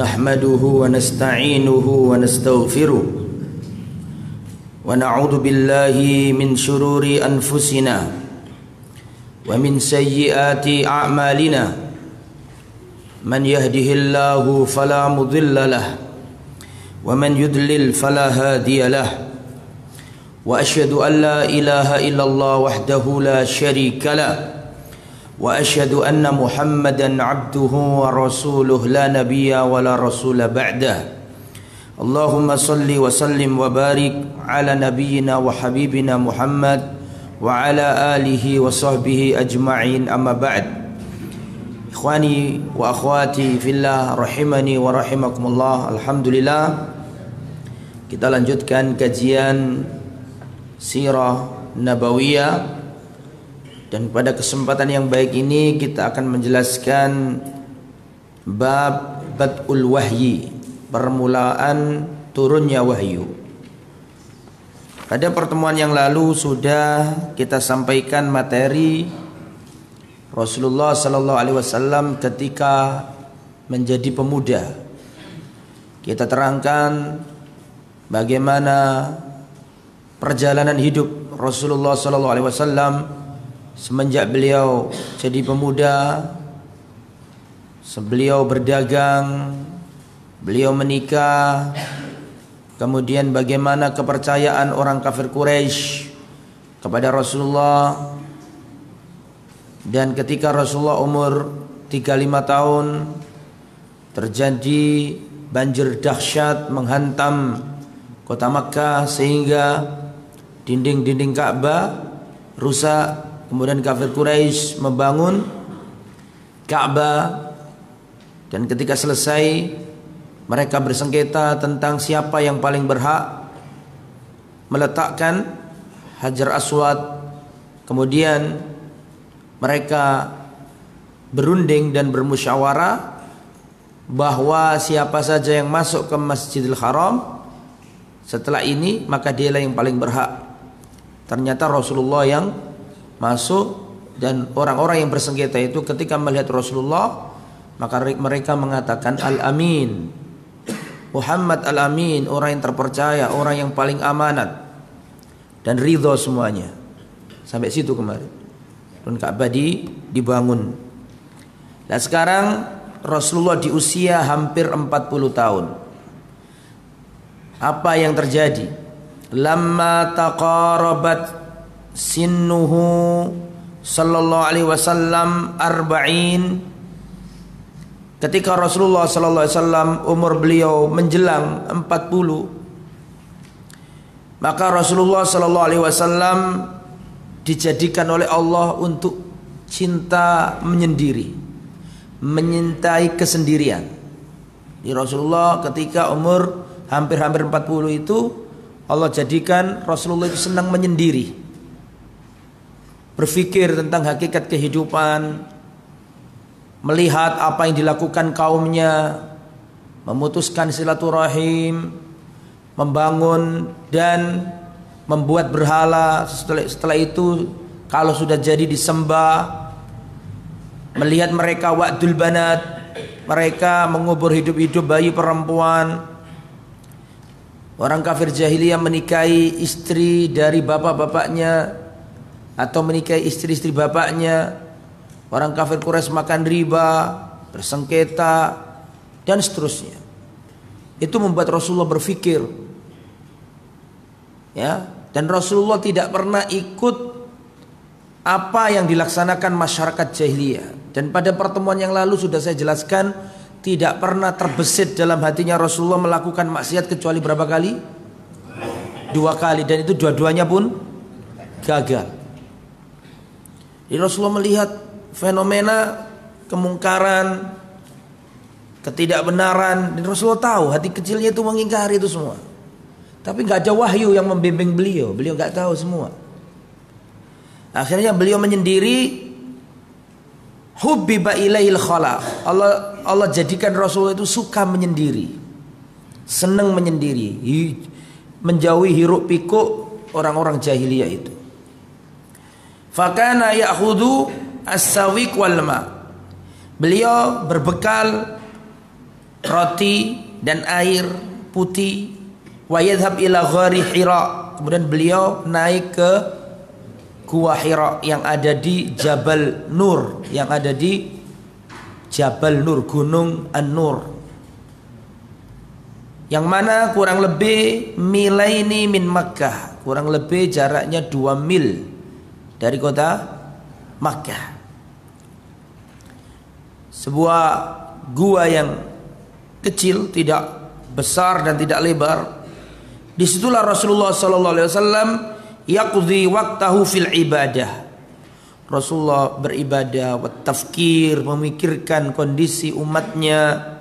نحمده ونستعينه ونستغفره ونعوذ بالله من شرور أنفسنا ومن سيئات أعمالنا من يهده الله فلا مضل له ومن يضلل فلا هادي له وأشهد أن لا إله إلا الله وحده لا شريك له وأشهد أن محمدا عبده ورسوله لا نبي ولا رسول بعده اللهم صل وسلم وبارك على نبينا وحبيبنا محمد وعلى آله وصحبه أجمعين أما بعد إخواني وأخواتي في الله رحمني ورحمكم الله. Alhamdulillah, kita lanjutkan kajian Sirah Nabawiyah. Dan pada kesempatan yang baik ini kita akan menjelaskan bab Bad'ul Wahyi, permulaan turunnya wahyu. Pada pertemuan yang lalu sudah kita sampaikan materi Rasulullah sallallahu alaihi wasallam ketika menjadi pemuda. Kita terangkan bagaimana perjalanan hidup Rasulullah sallallahu alaihi wasallam semenjak beliau jadi pemuda, beliau berdagang, beliau menikah, kemudian bagaimana kepercayaan orang kafir Quraisy kepada Rasulullah. Dan ketika Rasulullah umur 35 tahun terjadi banjir dahsyat menghantam kota Makkah sehingga dinding-dinding Ka'bah rusak. Kemudian kafir Quraisy membangun Ka'bah, dan ketika selesai mereka bersengketa tentang siapa yang paling berhak meletakkan Hajar Aswad. Kemudian mereka berunding dan bermusyawarah bahwa siapa saja yang masuk ke Masjidil Haram setelah ini maka dialah yang paling berhak. Ternyata Rasulullah yang masuk, dan orang-orang yang bersengketa itu ketika melihat Rasulullah maka mereka mengatakan Al-Amin, Muhammad Al-Amin, orang yang terpercaya, orang yang paling amanat, dan ridho semuanya. Sampai situ kemarin. Dan Ka'bah dibangun. Dan sekarang Rasulullah di usia hampir 40 tahun. Apa yang terjadi? Lamma taqarabat sinnuhu sallallahu alaihi wasallam arba'in, ketika Rasulullah sallallahu alaihi wasallam umur beliau menjelang 40, maka Rasulullah sallallahu alaihi wasallam dijadikan oleh Allah untuk cinta menyendiri, menyintai kesendirian. Di Rasulullah ketika umur hampir-hampir 40 itu Allah jadikan Rasulullah itu senang menyendiri, berpikir tentang hakikat kehidupan, melihat apa yang dilakukan kaumnya, memutuskan silaturahim, membangun dan membuat berhala. Setelah itu kalau sudah jadi disembah, melihat mereka wa'dul banat, mereka mengubur hidup-hidup bayi perempuan. Orang kafir jahiliyah menikahi istri dari bapak-bapaknya atau menikahi istri-istri bapaknya. Orang kafir Quraisy makan riba, bersengketa, dan seterusnya. Itu membuat Rasulullah berpikir, ya, dan Rasulullah tidak pernah ikut apa yang dilaksanakan masyarakat jahiliyah. Dan pada pertemuan yang lalu sudah saya jelaskan, tidak pernah terbesit dalam hatinya Rasulullah melakukan maksiat kecuali berapa kali? 2 kali, dan itu dua-duanya pun gagal. Jadi Rasulullah melihat fenomena kemungkaran, ketidakbenaran, dan Rasulullah tahu hati kecilnya itu mengingkari itu semua. Tapi nggak ada wahyu yang membimbing beliau, beliau nggak tahu semua. Akhirnya beliau menyendiri. Hubbiba ilaihil khala. Allah jadikan Rasulullah itu suka menyendiri, senang menyendiri, menjauhi hiruk pikuk orang-orang jahiliyah itu. Fakana ya'khudhu as-sawiq wal ma. Beliau berbekal roti dan air putih. Wa yadhhab ila ghari Hira. Kemudian beliau naik ke Gua Hira yang ada di Jabal Nur, yang ada di Jabal Nur, Gunung An-Nur, yang mana kurang lebih milaini min Makkah, kurang lebih jaraknya 2 mil dari kota Makkah. Sebuah gua yang kecil, tidak besar dan tidak lebar. Disitulah Rasulullah sallallahu alaihi wasallam yaqdi waqtahu fil ibadah. Rasulullah beribadah, wa tafkir, memikirkan kondisi umatnya,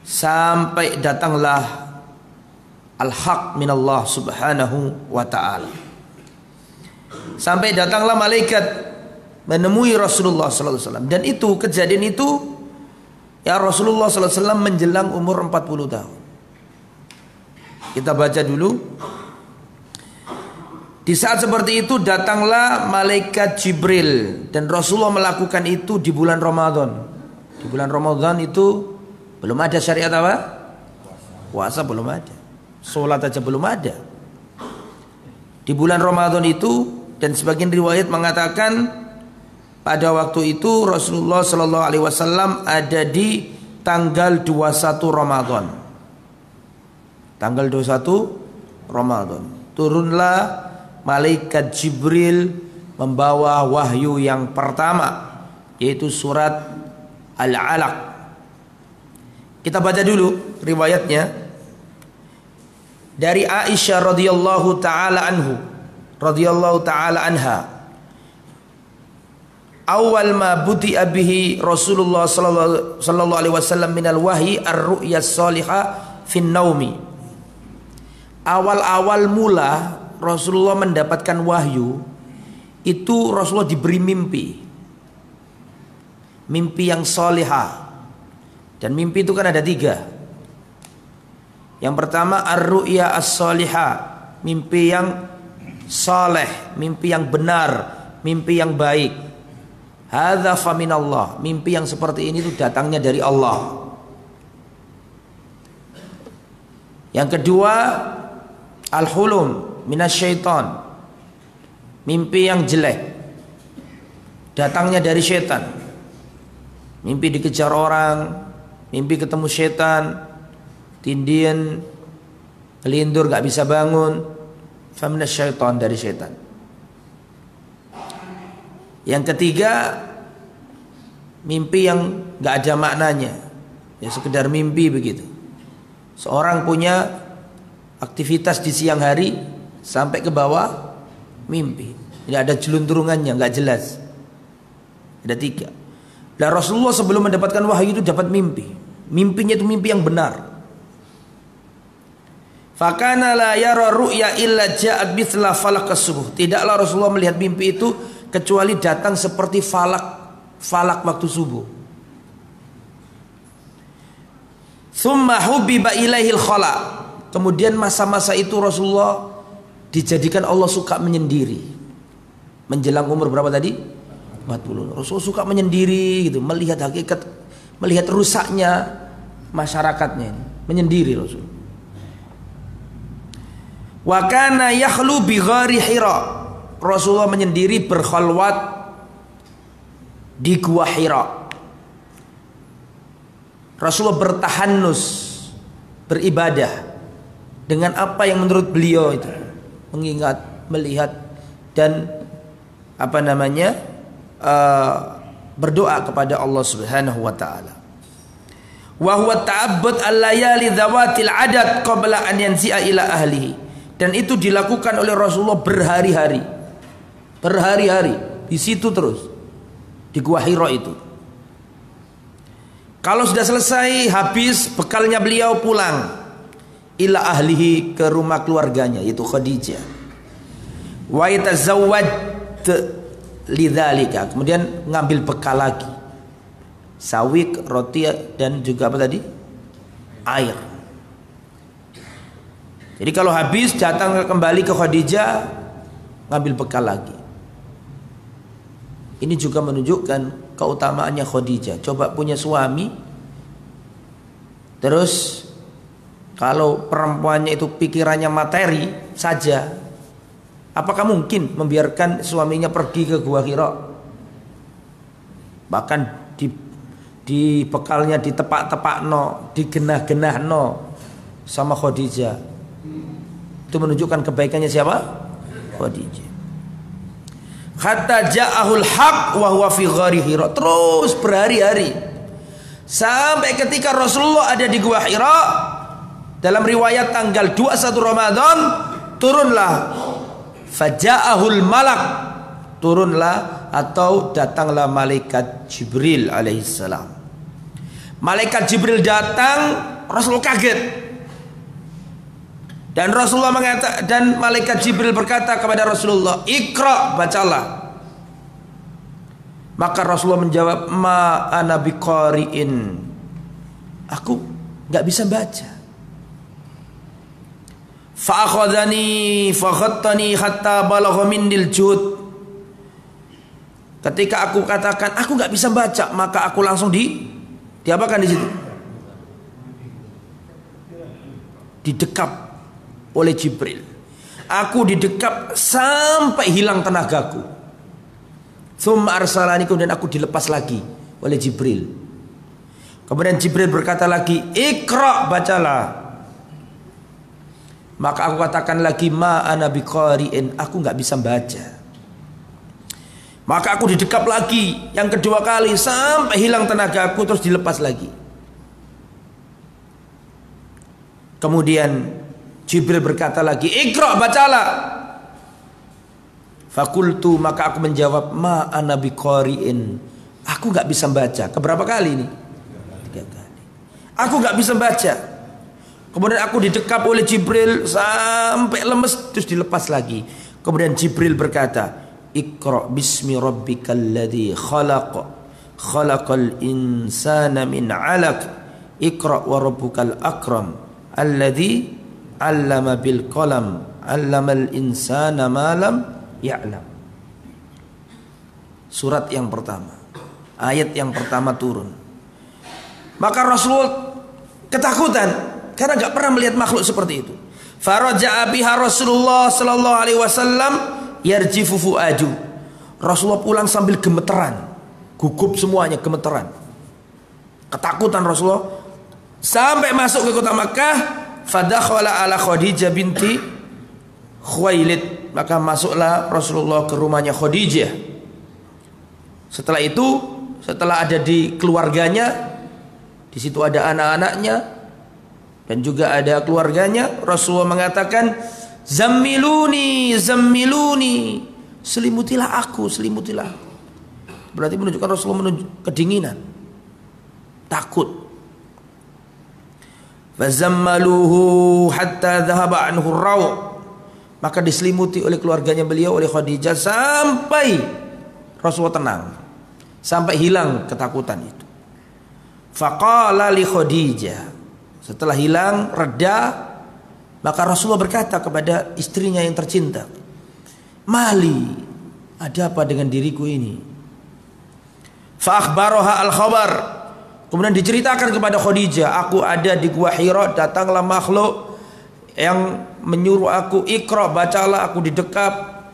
sampai datanglah al-haq minallah subhanahu wa ta'ala. Sampai datanglah malaikat menemui Rasulullah sallallahu alaihi wasallam. Dan itu, kejadian itu ya Rasulullah sallallahu alaihi wasallam menjelang umur 40 tahun. Kita baca dulu. Di saat seperti itu datanglah malaikat Jibril, dan Rasulullah melakukan itu di bulan Ramadan. Di bulan Ramadan itu belum ada syariat apa? Puasa belum ada. Sholat aja belum ada. Di bulan Ramadan itu, dan sebagian riwayat mengatakan pada waktu itu Rasulullah sallallahu alaihi wasallam ada di tanggal 21 Ramadan. Tanggal 21 Ramadan turunlah malaikat Jibril membawa wahyu yang pertama, yaitu surat Al-Alaq. Kita baca dulu riwayatnya dari Aisyah radhiyallahu taala anha. Awal ma budi'a bihi Rasulullah sallallahu alaihi wasallam minal wahyi ar-ru'ya as-salihah fin naumi. Awal-awal mula Rasulullah mendapatkan wahyu itu Rasulullah diberi mimpi. Mimpi yang salihah. Dan mimpi itu kan ada 3. Yang pertama ar-ru'ya as-salihah, mimpi yang saleh, mimpi yang benar, mimpi yang baik. Hadza fa minallah, mimpi yang seperti ini itu datangnya dari Allah. Yang kedua al-hulum minasyaiton, mimpi yang jelek, datangnya dari setan. Mimpi dikejar orang, mimpi ketemu setan, tindian, kelindur gak bisa bangun, faminasyaiton, dari setan. Yang ketiga mimpi yang gak ada maknanya, ya sekedar mimpi begitu. Seorang punya aktivitas di siang hari sampai ke bawah mimpi, tidak ada jelunturungannya, nggak jelas. Ada 3. Dan Rasulullah sebelum mendapatkan wahyu itu dapat mimpi. Mimpinya itu mimpi yang benar. Fakana la yara ru'ya illa ja'at mithla falaq as-subuh. Tidaklah Rasulullah melihat mimpi itu kecuali datang seperti falak waktu subuh. Tsumma hubiba ilaihil khala. Kemudian masa-masa itu Rasulullah dijadikan Allah suka menyendiri. Menjelang umur berapa tadi? 40. Rasulullah suka menyendiri gitu, melihat hakikat, melihat rusaknya masyarakatnya ini. Menyendiri Rasul. Wa kana yakhlu bi ghari Hira. Rasulullah menyendiri berkhalwat di Gua Hira. Rasulullah bertahanus, beribadah dengan apa yang menurut beliau itu, mengingat, melihat, dan berdoa kepada Allah Subhanahu wa taala. Wa huwa ta'abbud al-layali dzawatil adad qabla an yanzi'a ila ahlihi. Dan itu dilakukan oleh Rasulullah berhari-hari. Berhari-hari di situ terus, di Gua Hira itu. Kalau sudah selesai, habis bekalnya, beliau pulang ila ahlihi, ke rumah keluarganya, yaitu Khadijah. Wa yatazawwaj lidzalika, kemudian ngambil bekal lagi, sawik, roti, dan juga apa tadi? Air. Jadi kalau habis datang kembali ke Khadijah, ngambil bekal lagi. Ini juga menunjukkan keutamaannya Khadijah. Coba punya suami Terus kalau perempuannya itu pikirannya materi saja, apakah mungkin membiarkan suaminya pergi ke Gua Hira? Bahkan di bekalnya ditepak-tepakno, digenah-genahno sama Khadijah. Itu menunjukkan kebaikannya siapa? Khadijah. Hatta ja'ahul haq wa huwa fi ghari Hira. Terus berhari-hari sampai ketika Rasulullah ada di Gua Hira. Dalam riwayat tanggal 21 Ramadan turunlah faja'ahul malak, turunlah atau datanglah malaikat Jibril alaihissalam. Malaikat Jibril datang, Rasulullah kaget. Dan Rasulullah dan malaikat Jibril berkata kepada Rasulullah, "Iqra, bacalah." Maka Rasulullah menjawab, "Ma ana biqari'in." Aku enggak bisa baca. Fa'akhadhani fakhattani hatta balagha minnil jud. Ketika aku katakan aku enggak bisa baca, maka aku langsung diapakan di situ? Didekap oleh Jibril. Aku didekap sampai hilang tenagaku. Tsumma arsalani, kemudian aku dilepas lagi oleh Jibril. Kemudian Jibril berkata lagi, "Iqra, bacalah." Maka aku katakan lagi, "Ma ana biqari'in." Aku enggak bisa baca. Maka aku didekap lagi yang kedua kali sampai hilang tenagaku, terus dilepas lagi. Kemudian Jibril berkata lagi, "Iqra, bacalah." Fakultu, maka aku menjawab, "Ma ana biqari'in." Aku enggak bisa baca. Keberapa kali ini? 3 kali. Aku enggak bisa baca. Kemudian aku didekap oleh Jibril sampai lemes, terus dilepas lagi. Kemudian Jibril berkata, "Iqra bismi rabbikal ladzi khalaq, khalaqal insana min 'alaq, Iqra wa rabbukal akram, alladzi 'allama bil qalam, 'allamal insana ma lam ya'lam." Surat yang pertama, ayat yang pertama turun. Maka Rasul ketakutan karena enggak pernah melihat makhluk seperti itu. Faraja'a biha Rasulullah sallallahu alaihi wasallam yarjifu fuadu. Rasulullah pulang sambil gemeteran, gugup semuanya, gemeteran, ketakutan Rasulullah. Sampai masuk ke kota Makkah, fadakhala ala Khadijah binti Khuwailid. Maka masuklah Rasulullah ke rumahnya Khadijah. Setelah itu, setelah ada di keluarganya, di situ ada anak-anaknya dan juga ada keluarganya, Rasulullah mengatakan, "Zammiluni, zammiluni." Selimutilah aku, selimutilah. Berarti menunjukkan Rasulullah kedinginan, takut. Fazammaluhu hatta dhahaba anhu raw. Maka diselimuti oleh keluarganya beliau, oleh Khadijah, sampai Rasulullah tenang, sampai hilang ketakutan itu. Faqala li Khadijah, setelah hilang, reda, maka Rasulullah berkata kepada istrinya yang tercinta, "Mali, ada apa dengan diriku ini?" Fa akhbaraha al-khabar. Kemudian diceritakan kepada Khadijah, "Aku ada di Gua Hira, datanglah makhluk yang menyuruh aku, Iqra, bacalah." Aku didekap,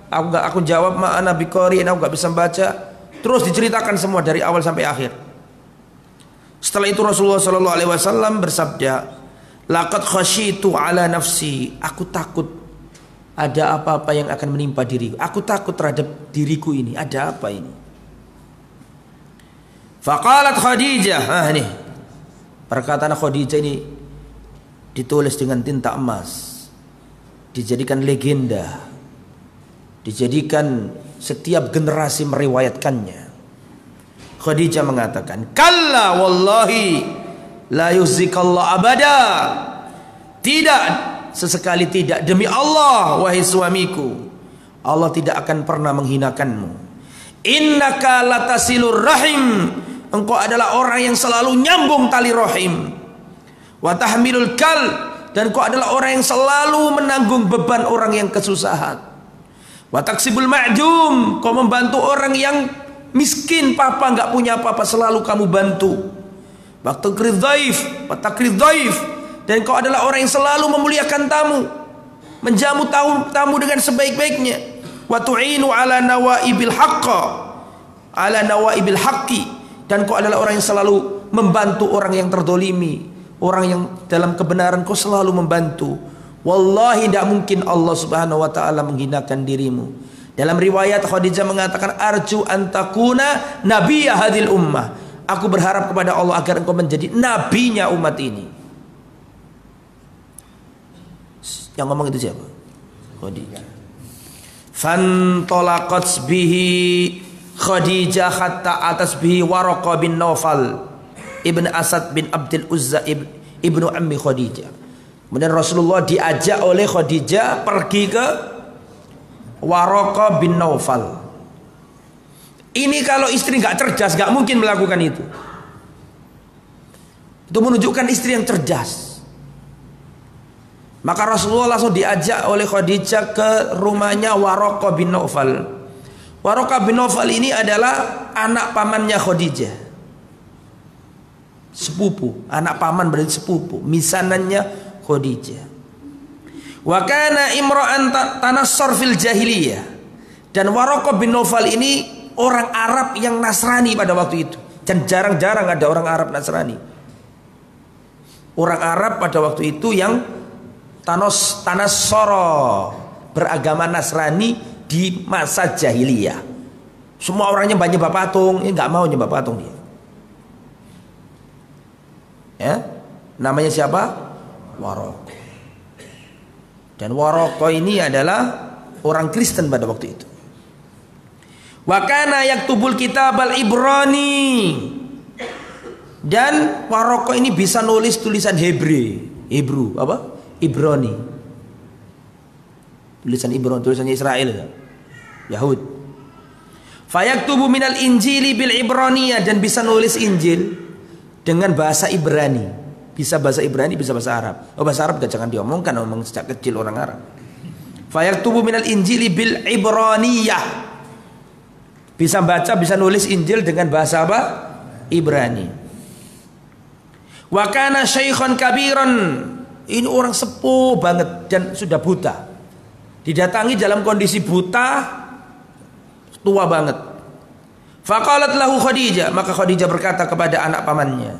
aku jawab, "Ma ana biqari'in." Aku enggak bisa baca. Terus diceritakan semua dari awal sampai akhir. Setelah itu Rasulullah sallallahu alaihi wasallam bersabda, "Laqad khasyitu ala nafsi." Aku takut ada apa-apa yang akan menimpa diriku. Aku takut terhadap diriku ini. Ada apa ini? Faqalat Khadijah, nih perkataan Khadijah ini ditulis dengan tinta emas, dijadikan legenda, dijadikan setiap generasi meriwayatkannya. Khadijah mengatakan, "Kalla wallahi la yuzikallah abada." Tidak, sesekali tidak, demi Allah wahai suamiku, Allah tidak akan pernah menghinakanmu. Innaka latasilur rahim. Engkau adalah orang yang selalu nyambung tali rahim. Wa tahmilul kal, dan engkau adalah orang yang selalu menanggung beban orang yang kesusahan. Wa taksibul ma'dum, kau membantu orang yang miskin, papa nggak punya apa-apa, selalu kamu bantu. wa takrid dhaif, dan kau adalah orang yang selalu memuliakan tamu, menjamu tamu dengan sebaik-baiknya. Wa tu'inu ala nawaibil haqqi, dan kau adalah orang yang selalu membantu orang yang terdolimi, orang yang dalam kebenaran kau selalu membantu. Wallahi tidak mungkin Allah Subhanahu wa taala menghinakan dirimu. Dalam riwayat Khadijah mengatakan, arju antakuna nabiyya hadhil ummah, aku berharap kepada Allah agar engkau menjadi nabinya umat ini. Yang ngomong itu siapa? Khadijah. Fantolaqat bihi Khadijah hatta atas bihi Waraqah bin Naufal ibn Asad bin Abdul Uzza ibnu ammi Khadijah. Kemudian Rasulullah diajak oleh Khadijah pergi ke Waraqah bin Naufal. Ini kalau istri nggak cerdas nggak mungkin melakukan itu. Itu menunjukkan istri yang cerdas. Maka Rasulullah langsung diajak oleh Khadijah ke rumahnya Waraqah bin Naufal. Waraqah bin Naufal ini adalah anak pamannya Khadijah. Sepupu, anak paman berarti sepupu, misanannya Khadijah. Wa kana imra'an tanassar fil jahiliyah. Dan Waraqah bin Naufal ini orang Arab yang Nasrani pada waktu itu. Dan jarang-jarang ada orang Arab Nasrani. Orang Arab pada waktu itu yang tanassara, beragama Nasrani di masa jahiliyah. Semua orangnya banyak nyembah patung, ini nggak mau nyembah patung dia. Ya, namanya siapa? Waraqah. Dan Waraqah ini adalah orang Kristen pada waktu itu. Wa kana yaktubul kitab al-Ibrani. Dan Waraqah ini bisa nulis tulisan Hebrew apa? Ibrani. Tulisan Ibrani, tulisannya Israel ya. Yahud. Fayaktubu minal Injili bil Ibraniyah, dan bisa nulis Injil dengan bahasa Ibrani. Bisa bahasa Ibrani, bisa bahasa Arab. Oh, bahasa Arab jangan diomongkan, omong sejak kecil orang Arab. Fayaktubu minal Injili bil Ibraniyah. Bisa baca, bisa nulis Injil dengan bahasa apa? Ibrani. Wa kana syaikhan kabiran. Ini orang sepuh banget dan sudah buta. Didatangi dalam kondisi buta, tua banget. Faqalat lahu Khadijah, maka Khadijah berkata kepada anak pamannya,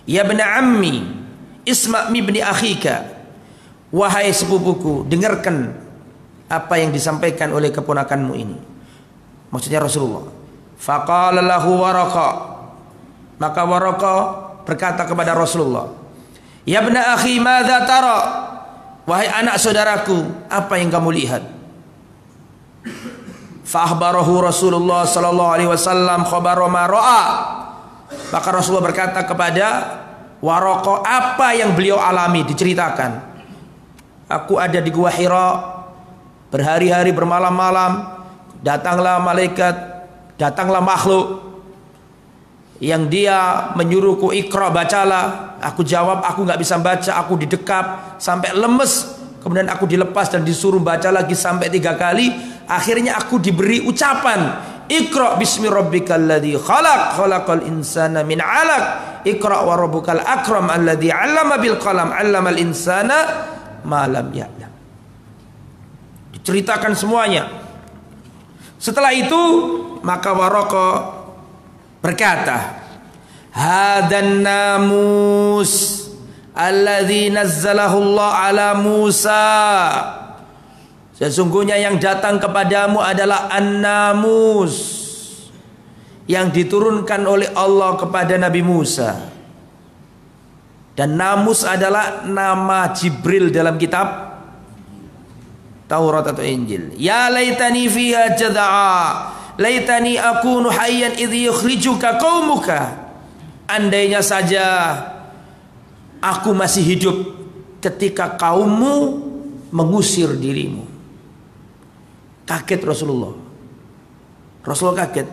ya bna ammi, isma' mibni akhika, wahai sepupuku, dengarkan apa yang disampaikan oleh keponakanmu ini. Maksudnya Rasulullah. Faqala lahu Waraqah, maka Waraqah berkata kepada Rasulullah, ya bna akhi, madza tara, wahai anak saudaraku, apa yang kamu lihat? Fahbarahu Rasulullah sallallahu alaihi wasallam khabara ma ra'a. Maka Rasulullah berkata kepada Waraqah apa yang beliau alami, diceritakan. Aku ada di Gua Hira berhari-hari bermalam-malam, datanglah malaikat, datanglah makhluk yang dia menyuruhku, ikra, bacalah. Aku jawab, aku nggak bisa baca, aku didekap sampai lemes. Kemudian aku dilepas dan disuruh baca lagi sampai 3 kali. Akhirnya aku diberi ucapan, Iqra bismi rabbikal ladzi khalaq, khalaqal insana min 'alaq, Iqra wa rabbukal akram alladzi 'allama bil qalam, 'allamal insana ma lam ya'lam. Diceritakan semuanya. Setelah itu maka Waraqah berkata, hadan namus alladzi nazzalahu Allah ala Musa. Sesungguhnya yang datang kepadamu adalah an-namus, yang diturunkan oleh Allah kepada Nabi Musa. Dan namus adalah nama Jibril dalam kitab Taurat atau Injil. Ya laitani fiha jada'a, laitani akunu hayyan idh yukhrijuka qaumuka. Andainya saja aku masih hidup ketika kaummu mengusir dirimu. Kaget Rasulullah. Rasulullah kaget.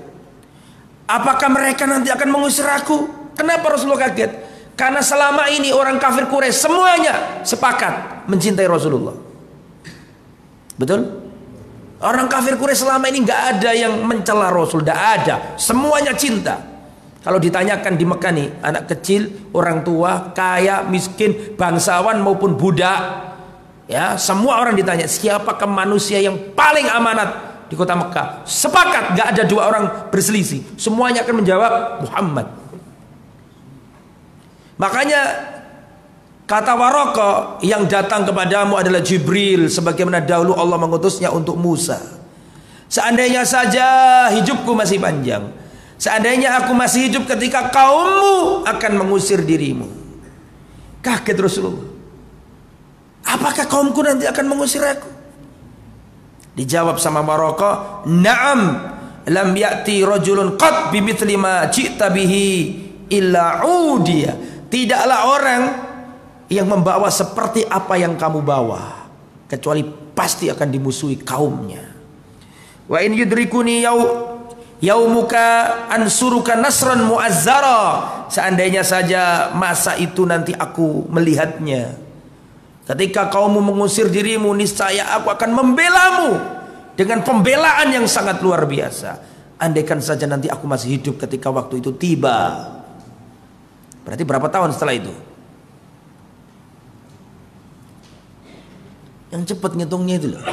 Apakah mereka nanti akan mengusir aku? Kenapa Rasulullah kaget? Karena selama ini orang kafir Quraisy semuanya sepakat mencintai Rasulullah. Betul? Orang kafir Quraisy selama ini nggak ada yang mencela Rasul, nggak ada. Semuanya cinta. Kalau ditanyakan di Mekah nih, anak kecil, orang tua, kaya, miskin, bangsawan maupun budak, ya, semua orang ditanya, siapakah manusia yang paling amanat di kota Mekah? Sepakat, gak ada dua orang berselisih. Semuanya akan menjawab Muhammad. Makanya kata Waraqah, yang datang kepadamu adalah Jibril, sebagaimana dahulu Allah mengutusnya untuk Musa. Seandainya saja hidupku masih panjang, seandainya aku masih hidup ketika kaummu akan mengusir dirimu. Kaget Rasulullah. Apakah kaumku nanti akan mengusir aku? Dijawab sama Waraqah, "Na'am, lam ya'ti rajulun qad bimithli ma ji'ta bihi illa udiya." Tidaklah orang yang membawa seperti apa yang kamu bawa, kecuali pasti akan dimusuhi kaumnya. Wa in yudrikuni yaumuka ansuruka nasran muazzara. Seandainya saja masa itu nanti aku melihatnya, ketika kaummu mengusir dirimu, niscaya aku akan membelamu dengan pembelaan yang sangat luar biasa. Andaikan saja nanti aku masih hidup ketika waktu itu tiba. Berarti berapa tahun setelah itu? Yang cepat ngitungnya itu loh.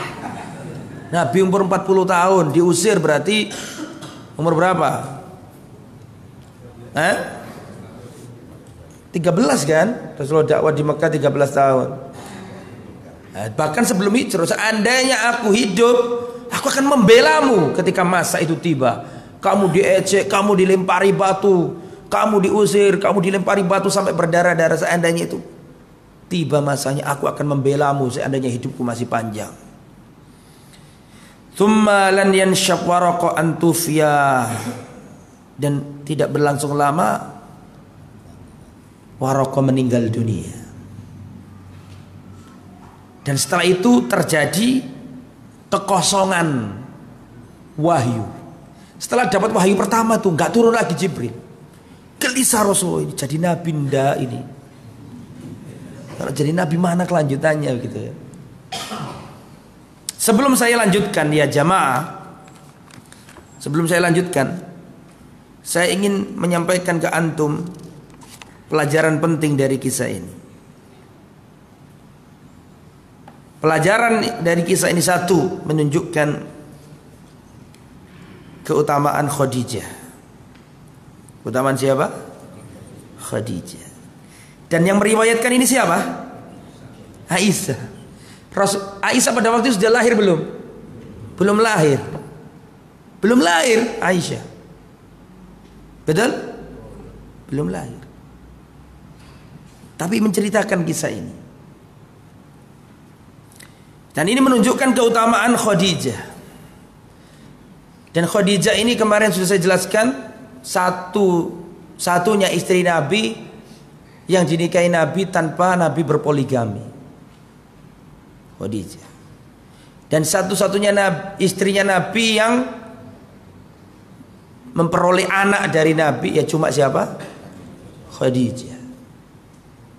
Nabi umur 40 tahun diusir, berarti umur berapa? 13 kan? Rasulullah dakwah di Mekah 13 tahun. Bahkan sebelum hijrah, seandainya aku hidup, aku akan membelamu ketika masa itu tiba. Kamu diejek, kamu dilempari batu, kamu diusir, kamu dilempari batu sampai berdarah-darah. Seandainya itu tiba masanya, aku akan membelamu seandainya hidupku masih panjang. Tsumma lan yanshaq Waraqah an tufiya. Dan tidak berlangsung lama Waraqah meninggal dunia. Dan setelah itu terjadi kekosongan wahyu. Setelah dapat wahyu pertama tuh nggak turun lagi Jibril. Gelisah Rasulullah, ini jadi nabi ndak ini? Kalau jadi nabi mana kelanjutannya gitu ya. Sebelum saya lanjutkan ya jamaah, sebelum saya lanjutkan, saya ingin menyampaikan ke antum pelajaran penting dari kisah ini. Pelajaran dari kisah ini satu, menunjukkan keutamaan Khadijah. Keutamaan siapa? Khadijah. Dan yang meriwayatkan ini siapa? Aisyah. Aisyah pada waktu itu sudah lahir belum? Belum lahir. Belum lahir Aisyah. Betul? Belum lahir. Tapi menceritakan kisah ini. Dan ini menunjukkan keutamaan Khadijah. Dan Khadijah ini kemarin sudah saya jelaskan, satunya istri Nabi yang dinikahi Nabi tanpa Nabi berpoligami. Khadijah. Dan satu-satunya istrinya Nabi yang memperoleh anak dari Nabi ya cuma siapa? Khadijah.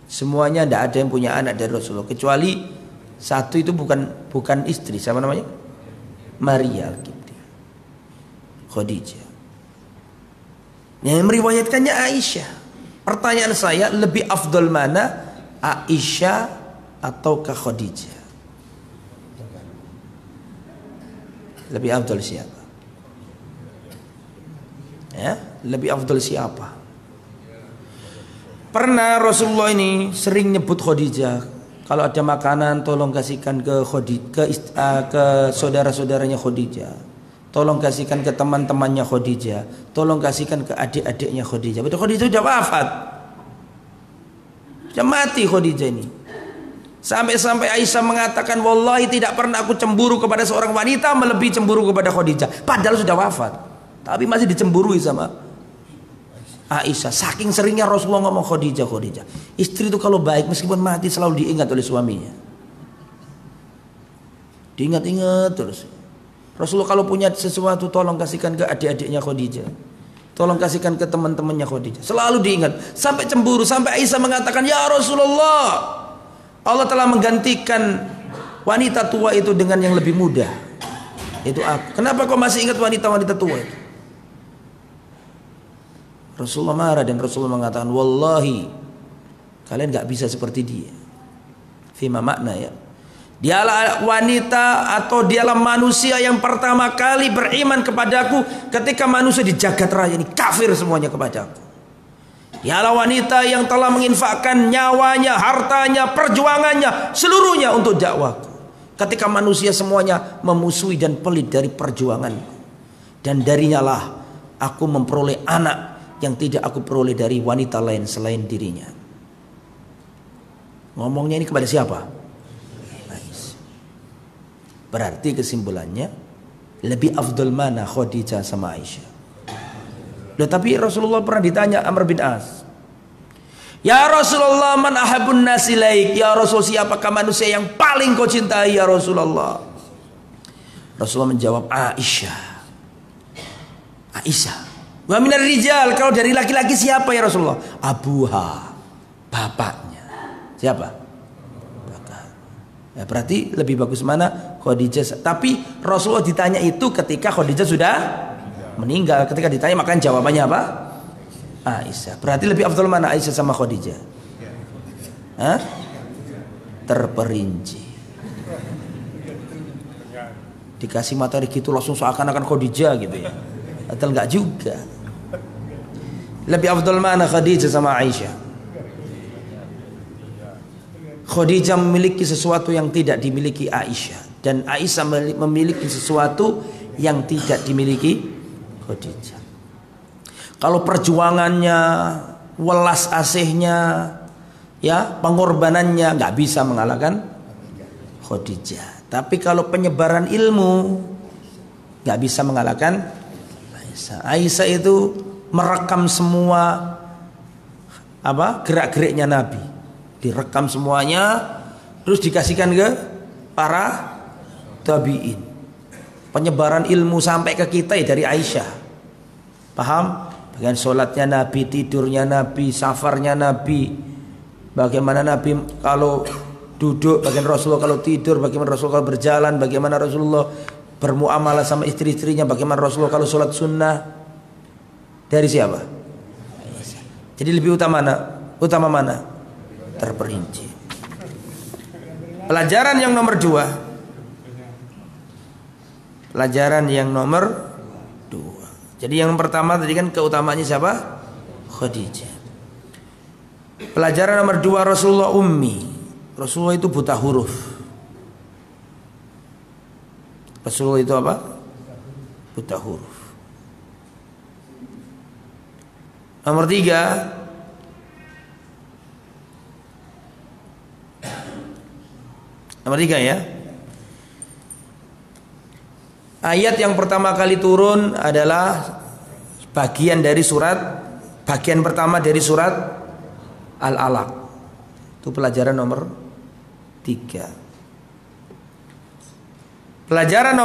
Semuanya tidak ada yang punya anak dari Rasulullah kecuali satu, itu bukan istri, siapa namanya? Maria Al-Qibti. Khadijah. Yang meriwayatkannya Aisyah. Pertanyaan saya, lebih afdal mana, Aisyah ataukah Khadijah? Lebih afdal siapa? Ya, lebih afdal siapa? Pernah Rasulullah ini sering nyebut Khadijah. Kalau ada makanan tolong kasihkan ke saudara-saudaranya Khadijah. Tolong kasihkan ke teman-temannya Khadijah. Tolong kasihkan ke adik-adiknya Khadijah. Betul, Khadijah sudah wafat. Sudah mati Khadijah ini. Sampai-sampai Aisyah mengatakan, wallahi tidak pernah aku cemburu kepada seorang wanita melebihi cemburu kepada Khadijah. Padahal sudah wafat, tapi masih dicemburui sama Aisyah. Saking seringnya Rasulullah ngomong Khadijah, Khadijah. Istri itu kalau baik meskipun mati selalu diingat oleh suaminya. Diingat-ingat terus. Rasulullah kalau punya sesuatu tolong kasihkan ke adik-adiknya Khadijah. Tolong kasihkan ke teman-temannya Khadijah. Selalu diingat. Sampai cemburu, sampai Aisyah mengatakan, ya Rasulullah, Allah telah menggantikan wanita tua itu dengan yang lebih muda. Itu aku. Kenapa kau masih ingat wanita-wanita tua itu? Rasulullah marah dan Rasulullah mengatakan, wallahi kalian gak bisa seperti dia. Fima makna ya. Dialah wanita atau dialah manusia yang pertama kali beriman kepadaku ketika manusia di jagat raya ini kafir semuanya kepadaku. Dialah wanita yang telah menginfakkan nyawanya, hartanya, perjuangannya, seluruhnya untuk dakwaku. Ketika manusia semuanya memusuhi dan pelit dari perjuanganku. Dan darinya lah aku memperoleh anak yang tidak aku peroleh dari wanita lain selain dirinya. Ngomongnya ini kepada siapa? Berarti kesimpulannya lebih afdal mana Khadijah sama Aisyah. Loh, tapi Rasulullah pernah ditanya Amr bin As, ya Rasulullah, man ahabun nasi ilaik, ya Rasul, siapakah manusia yang paling kau cintai ya Rasulullah? Rasulullah menjawab, Aisyah. Wa minar rijal, kalau dari laki-laki siapa ya Rasulullah? Abuha, bapaknya. Siapa? Bapak. Ya, berarti lebih bagus mana? Khadijah. Tapi Rasulullah ditanya itu ketika Khadijah sudah meninggal. Ketika ditanya maka jawabannya apa? Aisyah. Berarti lebih afdal mana Aisyah sama Khadijah? Hah? Terperinci. Dikasih materi gitu langsung seakan-akan Khadijah gitu ya. Atau enggak juga. Lebih afdal mana Khadijah sama Aisyah? Khadijah memiliki sesuatu yang tidak dimiliki Aisyah, dan Aisyah memiliki sesuatu yang tidak dimiliki Khadijah. Kalau perjuangannya, welas asihnya, ya pengorbanannya nggak bisa mengalahkan Khadijah. Tapi kalau penyebaran ilmu nggak bisa mengalahkan Aisyah. Aisyah itu merekam semua gerak-geriknya Nabi, direkam semuanya, terus dikasihkan ke para tabi'in. Penyebaran ilmu sampai ke kita ya dari Aisyah. Paham? Bagian sholatnya Nabi, tidurnya Nabi, safarnya Nabi, bagaimana Nabi kalau duduk, bagaimana Rasulullah kalau tidur, bagaimana Rasulullah kalau berjalan, bagaimana Rasulullah bermuamalah sama istri-istrinya, bagaimana Rasulullah kalau sholat sunnah. Dari siapa? Jadi lebih utama mana? Terperinci. Pelajaran yang nomor 2. Jadi yang pertama tadi kan keutamaannya siapa? Khadijah. Pelajaran nomor 2, Rasulullah ummi. Rasulullah itu buta huruf. Rasulullah itu apa? Buta huruf. Nomor 3, ya. Ayat yang pertama kali turun adalah bagian pertama dari surat Al-Alaq. Itu pelajaran nomor 3. Pelajaran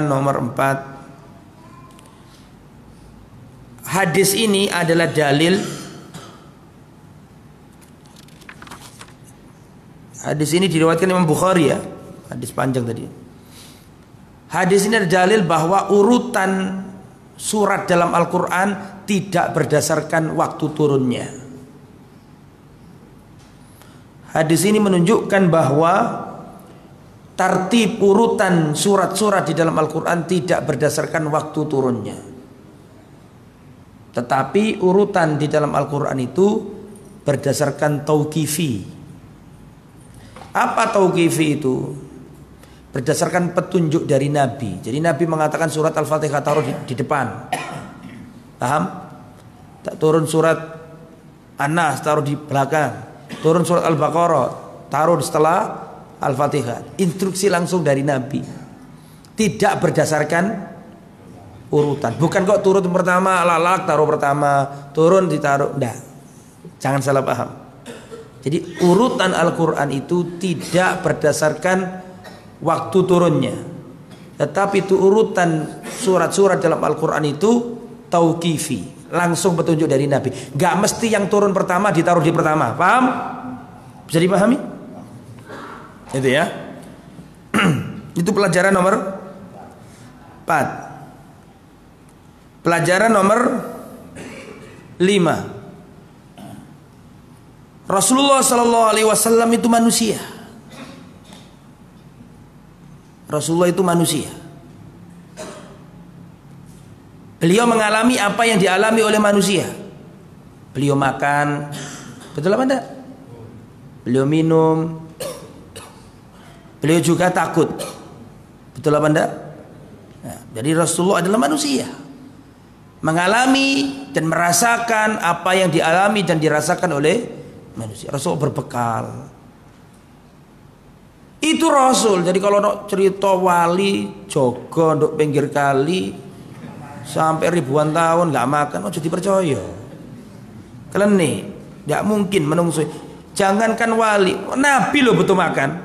nomor 4. Hadis ini adalah dalil. Hadis ini diriwayatkan Imam Bukhari ya. Hadis panjang tadi. Hadis ini adalah dalil bahwa urutan surat dalam Al-Quran tidak berdasarkan waktu turunnya. Hadis ini menunjukkan bahwa tartib urutan surat-surat di dalam Al-Quran tidak berdasarkan waktu turunnya. Tetapi urutan di dalam Al-Quran itu berdasarkan tauqifi. Apa tauqifi itu? Berdasarkan petunjuk dari Nabi. Jadi Nabi mengatakan surat Al-Fatihah taruh di depan. Paham? Tak turun surat An-Nas taruh di belakang. Turun surat Al-Baqarah taruh setelah Al-Fatihah. Instruksi langsung dari Nabi. Tidak berdasarkan urutan. Bukan kok turun pertama Al-Alaq taruh pertama, turun ditaruh. Enggak. Jangan salah paham. Jadi urutan Al-Quran itu tidak berdasarkan waktu turunnya, tetapi itu urutan surat-surat dalam Al-Quran itu tauqifi, langsung petunjuk dari Nabi. Gak mesti yang turun pertama ditaruh di pertama. Paham? Bisa dipahami? Itu ya. Itu pelajaran nomor Pelajaran nomor 5. Rasulullah sallallahu alaihi wasallam itu manusia. Rasulullah itu manusia. Beliau mengalami apa yang dialami oleh manusia. Beliau makan, betul apa enggak? Beliau minum. Beliau juga takut. Betul apa enggak? Nah, jadi Rasulullah adalah manusia. Mengalami dan merasakan apa yang dialami dan dirasakan oleh manusia. Rasul berbekal. Itu Rasul. Jadi kalau cerita wali jogo untuk pinggir kali sampai ribuan tahun nggak makan, oh jadi percaya. Kalian nih, nggak mungkin menungso. Jangankan wali, Nabi loh butuh makan.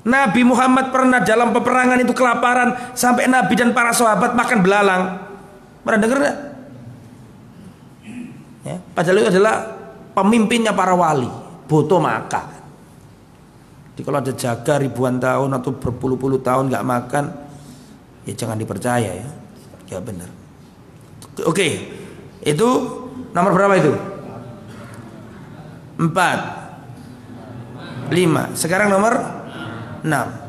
Nabi Muhammad pernah dalam peperangan itu kelaparan sampai Nabi dan para sahabat makan belalang. Pernah dengar nggak? Ya, padahal itu adalah pemimpinnya para wali, butuh makan. Jadi kalau ada jaga ribuan tahun atau berpuluh-puluh tahun nggak makan, ya jangan dipercaya ya. Ya benar. Oke, itu nomor berapa itu? 4, 5. Sekarang nomor 6.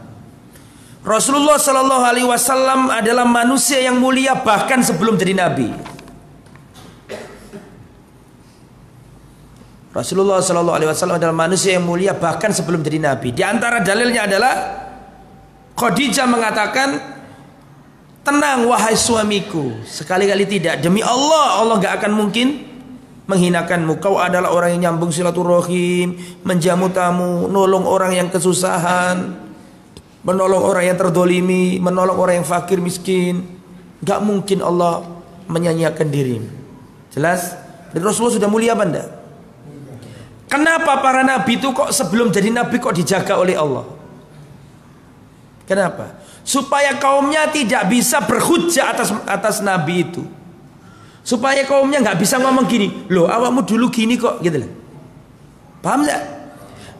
Rasulullah Sallallahu Alaihi Wasallam adalah manusia yang mulia bahkan sebelum jadi nabi. Rasulullah Sallallahu Alaihi Wasallam adalah manusia yang mulia bahkan sebelum jadi nabi. Di antara dalilnya adalah Khadijah mengatakan, tenang wahai suamiku, sekali-kali tidak, demi Allah, Allah gak akan mungkin menghinakanmu. Kau adalah orang yang nyambung silaturahim, menjamu tamu, nolong orang yang kesusahan, menolong orang yang terdolimi, menolong orang yang fakir miskin. Gak mungkin Allah menyanyiakan dirimu. Jelas? Dan Rasulullah sudah mulia apa enggak? Kenapa para nabi itu kok sebelum jadi nabi kok dijaga oleh Allah? Kenapa? Supaya kaumnya tidak bisa berhujjah atas nabi itu. Supaya kaumnya nggak bisa ngomong gini, loh awakmu dulu gini kok, gitu lah. Paham nggak?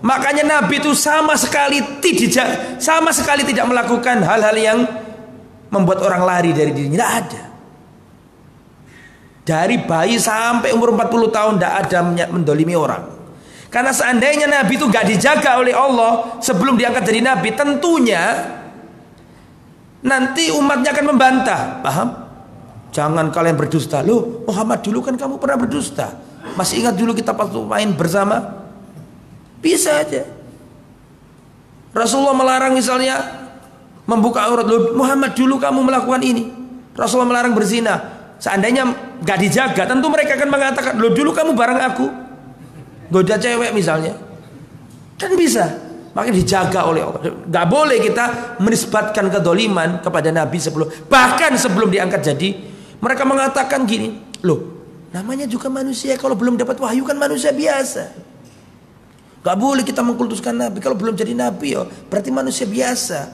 Makanya nabi itu sama sekali tidak melakukan hal-hal yang membuat orang lari dari dirinya. Tidak ada. Dari bayi sampai umur 40 tahun tidak ada mendolimi orang. Karena seandainya nabi itu nggak dijaga oleh Allah sebelum diangkat jadi nabi, tentunya nanti umatnya akan membantah. Paham? Jangan kalian berdusta. Loh Muhammad dulu kan kamu pernah berdusta. Masih ingat dulu kita waktu main bersama? Bisa aja. Rasulullah melarang misalnya membuka aurat. Loh Muhammad dulu kamu melakukan ini. Rasulullah melarang berzina. Seandainya gak dijaga, tentu mereka akan mengatakan, loh dulu kamu bareng aku goda cewek misalnya. Kan bisa. Makanya dijaga oleh Allah. Gak boleh kita menisbatkan kedoliman kepada Nabi bahkan sebelum diangkat jadi. Mereka mengatakan gini, loh namanya juga manusia, kalau belum dapat wahyu kan manusia biasa. Gak boleh kita mengkultuskan Nabi kalau belum jadi Nabi, ya berarti manusia biasa.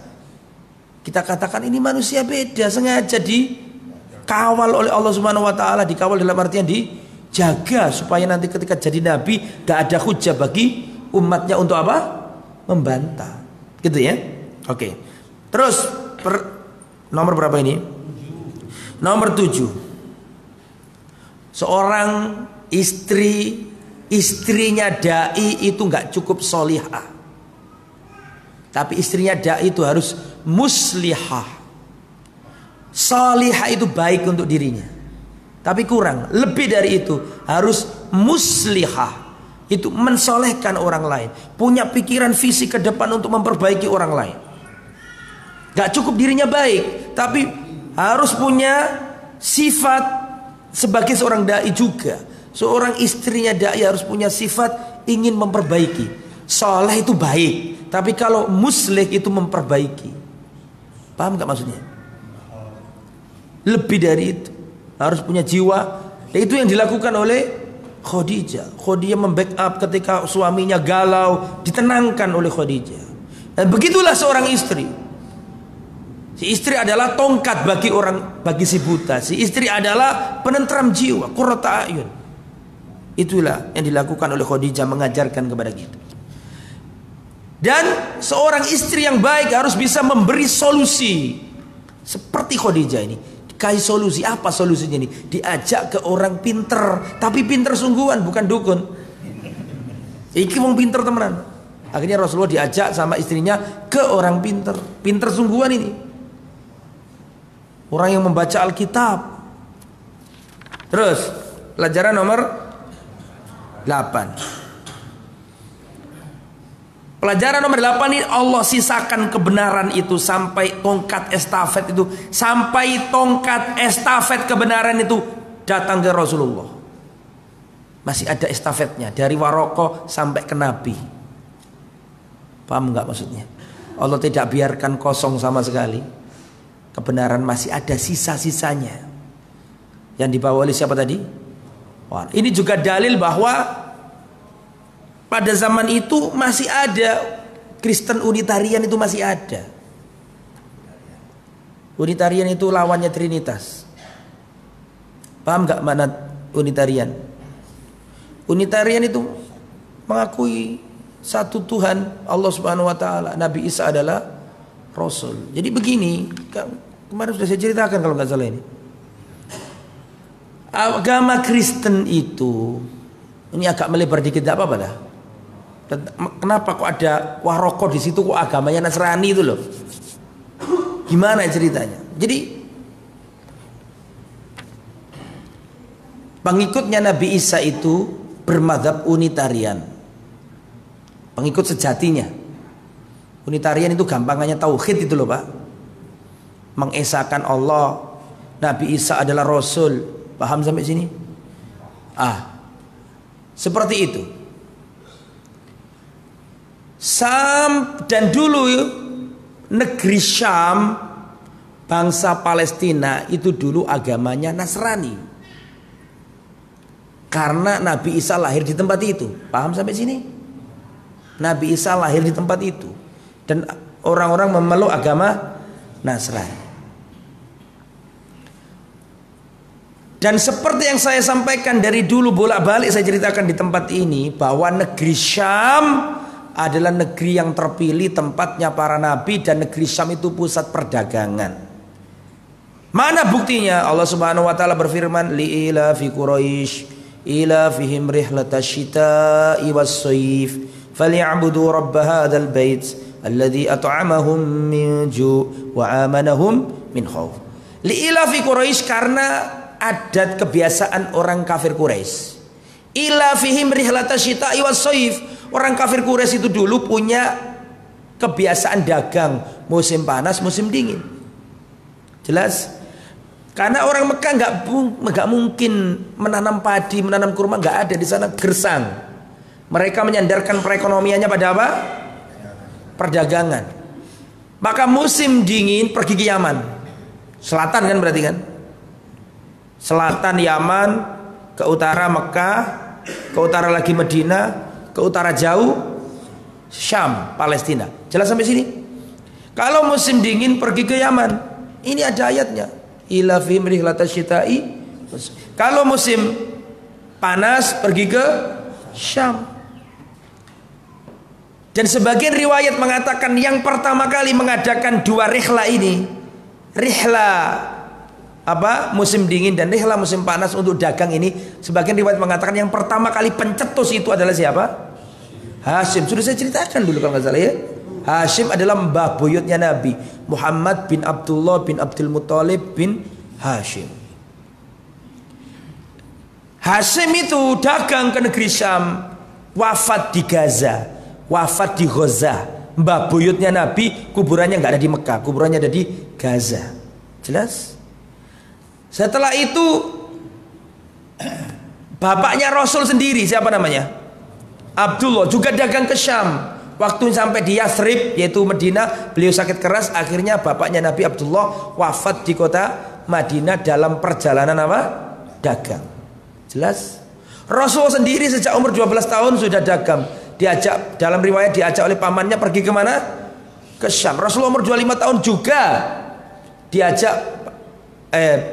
Kita katakan ini manusia beda, sengaja dikawal oleh Allah Subhanahu Wa Taala, dikawal dalam artian dijaga supaya nanti ketika jadi Nabi gak ada hujah bagi umatnya untuk apa? Membantah, gitu ya. Oke. Terus nomor berapa ini? Nomor 7. Seorang istrinya dai itu nggak cukup solihah, tapi istrinya dai itu harus muslihah. Solihah itu baik untuk dirinya, tapi kurang. Lebih dari itu harus muslihah, itu mensolehkan orang lain, punya pikiran visi ke depan untuk memperbaiki orang lain. Gak cukup dirinya baik, tapi harus punya sifat sebagai seorang dai juga. Seorang istrinya dai harus punya sifat ingin memperbaiki. Soleh itu baik, tapi kalau muslih itu memperbaiki. Paham gak maksudnya? Lebih dari itu, harus punya jiwa. Itu yang dilakukan oleh Khadijah. Khadijah membackup ketika suaminya galau, ditenangkan oleh Khadijah. Dan begitulah seorang istri. Si istri adalah tongkat bagi si buta. Si istri adalah penentram jiwa, qurrata ayun. Itulah yang dilakukan oleh Khadijah, mengajarkan kepada kita. Dan seorang istri yang baik harus bisa memberi solusi Seperti Khadijah ini. Kasih solusi. Apa solusinya ini? Diajak ke orang pinter. Tapi pinter sungguhan, bukan dukun. Iki mau pinter temenan. Akhirnya Rasulullah diajak sama istrinya ke orang pinter. Pinter sungguhan ini. Orang yang membaca Alkitab. Terus pelajaran nomor 8. Pelajaran nomor 8 ini, Allah sisakan kebenaran itu sampai tongkat estafet itu, sampai tongkat estafet kebenaran itu datang ke Rasulullah. Masih ada estafetnya dari Waraqah sampai ke Nabi. Paham nggak maksudnya? Allah tidak biarkan kosong sama sekali. Kebenaran masih ada sisa-sisanya. Yang dibawa oleh siapa tadi? Wah, ini juga dalil bahwa pada zaman itu masih ada Kristen Unitarian, itu masih ada. Unitarian itu lawannya Trinitas. Paham nggak mana Unitarian? Unitarian itu mengakui satu Tuhan, Allah Subhanahu Wa Taala. Nabi Isa adalah Rasul. Jadi begini, kemarin sudah saya ceritakan kalau nggak salah ini. Agama Kristen itu, ini agak melebar dikit, tidak apa-apa dah. Kenapa kok ada Waraqah di situ, kok agamanya Nasrani itu loh? Gimana ceritanya? Jadi pengikutnya Nabi Isa itu bermadzhab Unitarian. Pengikut sejatinya. Unitarian itu gampangannya tauhid itu loh Pak. Mengesahkan Allah, Nabi Isa adalah Rasul. Paham sampai sini? Seperti itu. Dan dulu negeri Syam, bangsa Palestina itu dulu agamanya Nasrani. Karena Nabi Isa lahir di tempat itu. Paham sampai sini? Nabi Isa lahir di tempat itu. Dan orang-orang memeluk agama Nasrani. Dan seperti yang saya sampaikan dari dulu bolak-balik saya ceritakan di tempat ini, bahwa negeri Syam adalah negeri yang terpilih, tempatnya para nabi, dan negeri Syam itu pusat perdagangan. Mana buktinya? Allah Subhanahu wa taala berfirman, li ila fi Quraisy ila fihim rihlatash shita'i was-sayf falyabudu rabb hadzal bait alladzi at'amahum min ju' wa amanahum min khauf. Li ila fi Quraisy, karena adat kebiasaan orang kafir Quraisy. Ila fihim rihlatash shita'i was-sayf. Orang kafir Quraisy itu dulu punya kebiasaan dagang musim panas, musim dingin. Jelas? Karena orang Mekah nggak mungkin menanam padi, menanam kurma, nggak ada di sana, gersang. Mereka menyandarkan perekonomiannya pada apa? Perdagangan. Maka musim dingin pergi ke Yaman, selatan kan berarti kan? Selatan Yaman, ke utara Mekah, ke utara lagi Medina, ke utara jauh Syam, Palestina. Jelas sampai sini? Kalau musim dingin pergi ke Yaman. Ini ada ayatnya. Ila fihim rihlatash shita'i. Kalau musim panas pergi ke Syam. Dan sebagian riwayat mengatakan yang pertama kali mengadakan dua rihla ini, rihla musim dingin dan rihla musim panas untuk dagang ini, sebagian riwayat mengatakan yang pertama kali pencetus itu adalah siapa? Hashim. Sudah saya ceritakan dulu kalau nggak salah ya. Hashim adalah mbah buyutnya Nabi Muhammad bin Abdullah bin Abdul Muthalib bin Hashim. Hashim itu dagang ke negeri Syam, wafat di Gaza, wafat di Ghaza. Mbah buyutnya Nabi kuburannya nggak ada di Mekah, kuburannya ada di Gaza. Jelas? Setelah itu bapaknya Rasul sendiri, siapa namanya? Abdullah, juga dagang ke Syam. Waktu sampai di Yathrib, yaitu Madinah, beliau sakit keras. Akhirnya bapaknya Nabi Abdullah wafat di kota Madinah dalam perjalanan apa? Dagang. Jelas? Rasul sendiri sejak umur 12 tahun sudah dagang. Diajak, dalam riwayat diajak oleh pamannya pergi ke mana? Ke Syam. Rasulullah umur 25 tahun juga diajak,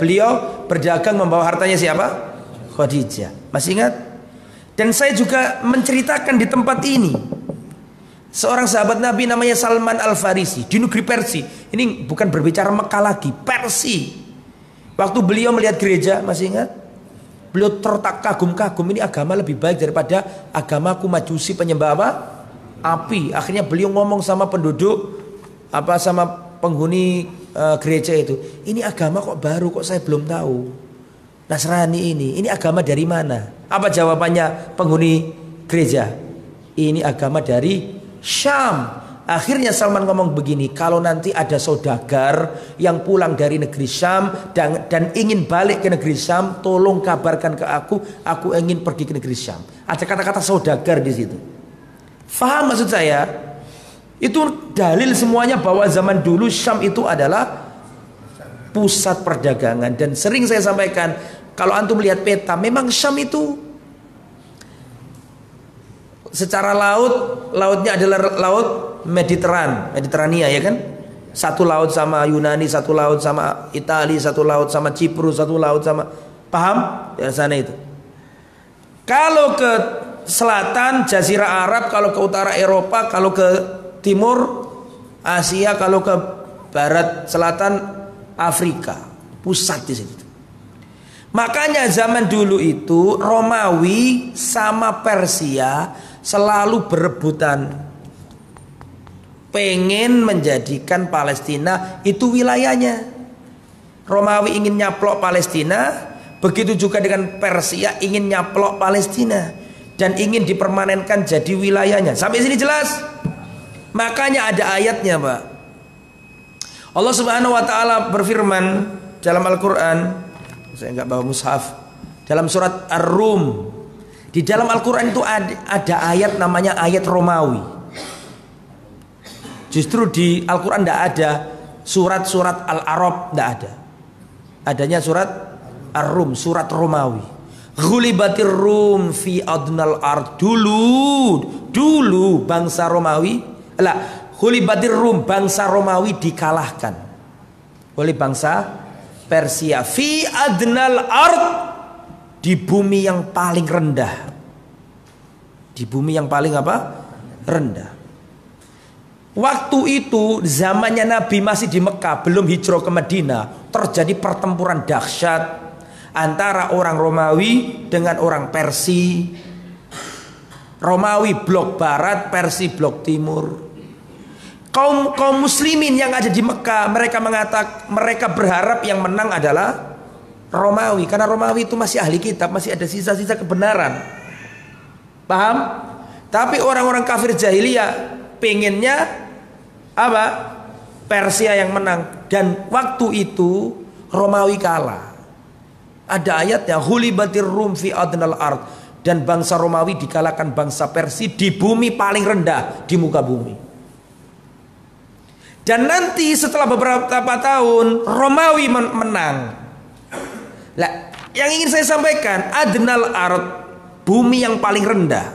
beliau berdagang membawa hartanya siapa? Khadijah. Masih ingat? Dan saya juga menceritakan di tempat ini, Seorang sahabat Nabi namanya Salman Al-Farisi di negeri Persia. Ini bukan berbicara Mekah lagi, Persia. Waktu beliau melihat gereja, masih ingat? Beliau tertak kagum-kagum, ini agama lebih baik daripada agamaku Majusi penyembah apa? Api. Akhirnya beliau ngomong sama penduduk sama penghuni gereja itu, ini agama kok baru, kok saya belum tahu. Nasrani ini agama dari mana? Apa jawabannya penghuni gereja? Ini agama dari Syam. Akhirnya Salman ngomong begini, kalau nanti ada saudagar yang pulang dari negeri Syam dan ingin balik ke negeri Syam, tolong kabarkan ke aku ingin pergi ke negeri Syam. Ada kata-kata saudagar di situ. Faham maksud saya? Itu dalil semuanya bahwa zaman dulu Syam itu adalah pusat perdagangan. Dan sering saya sampaikan, kalau antum lihat peta, memang Syam itu secara lautnya adalah laut Mediterania, ya kan? Satu laut sama Yunani, satu laut sama Italia, satu laut sama Ciprus, satu laut sama, paham? Di sana itu. Kalau ke selatan Jazirah Arab, kalau ke utara Eropa, kalau ke timur Asia, kalau ke barat selatan Afrika, pusat di situ. Makanya zaman dulu itu Romawi sama Persia selalu berebutan, pengen menjadikan Palestina itu wilayahnya. Romawi ingin nyaplok Palestina, begitu juga dengan Persia ingin nyaplok Palestina dan ingin dipermanenkan jadi wilayahnya. Sampai sini jelas? Makanya ada ayatnya, Pak. Allah Subhanahu wa taala berfirman dalam Al-Qur'an, saya enggak bawa mushaf, dalam surat Ar-Rum. Di dalam Al-Quran itu ada ayat namanya ayat Romawi. Justru di Al-Quran tidak ada surat-surat Al-Arab, tidak ada. Adanya surat Ar-Rum, surat Romawi. Ghulibatir Rum fi adnal ard. Dulu bangsa Romawi, Ghulibatir Rum, bangsa Romawi dikalahkan oleh bangsa Persia fi adnal ard, di bumi yang paling rendah. Di bumi yang paling apa? Rendah. Waktu itu zamannya Nabi masih di Mekah, belum hijrah ke Madinah, terjadi pertempuran dahsyat antara orang Romawi dengan orang Persia. Romawi blok barat, Persia blok timur. Kaum muslimin yang ada di Mekah, mereka berharap yang menang adalah Romawi, karena Romawi itu masih ahli kitab, masih ada sisa-sisa kebenaran. Paham? Tapi orang-orang kafir jahiliyah pengennya apa? Persia yang menang. Dan waktu itu Romawi kalah. Ada ayatnya, Hulibatir Rum fi adnal ard, dan bangsa Romawi dikalahkan bangsa Persia di bumi paling rendah di muka bumi. Dan nanti setelah beberapa tahun Romawi menang. Lah, yang ingin saya sampaikan, adnal ard, bumi yang paling rendah.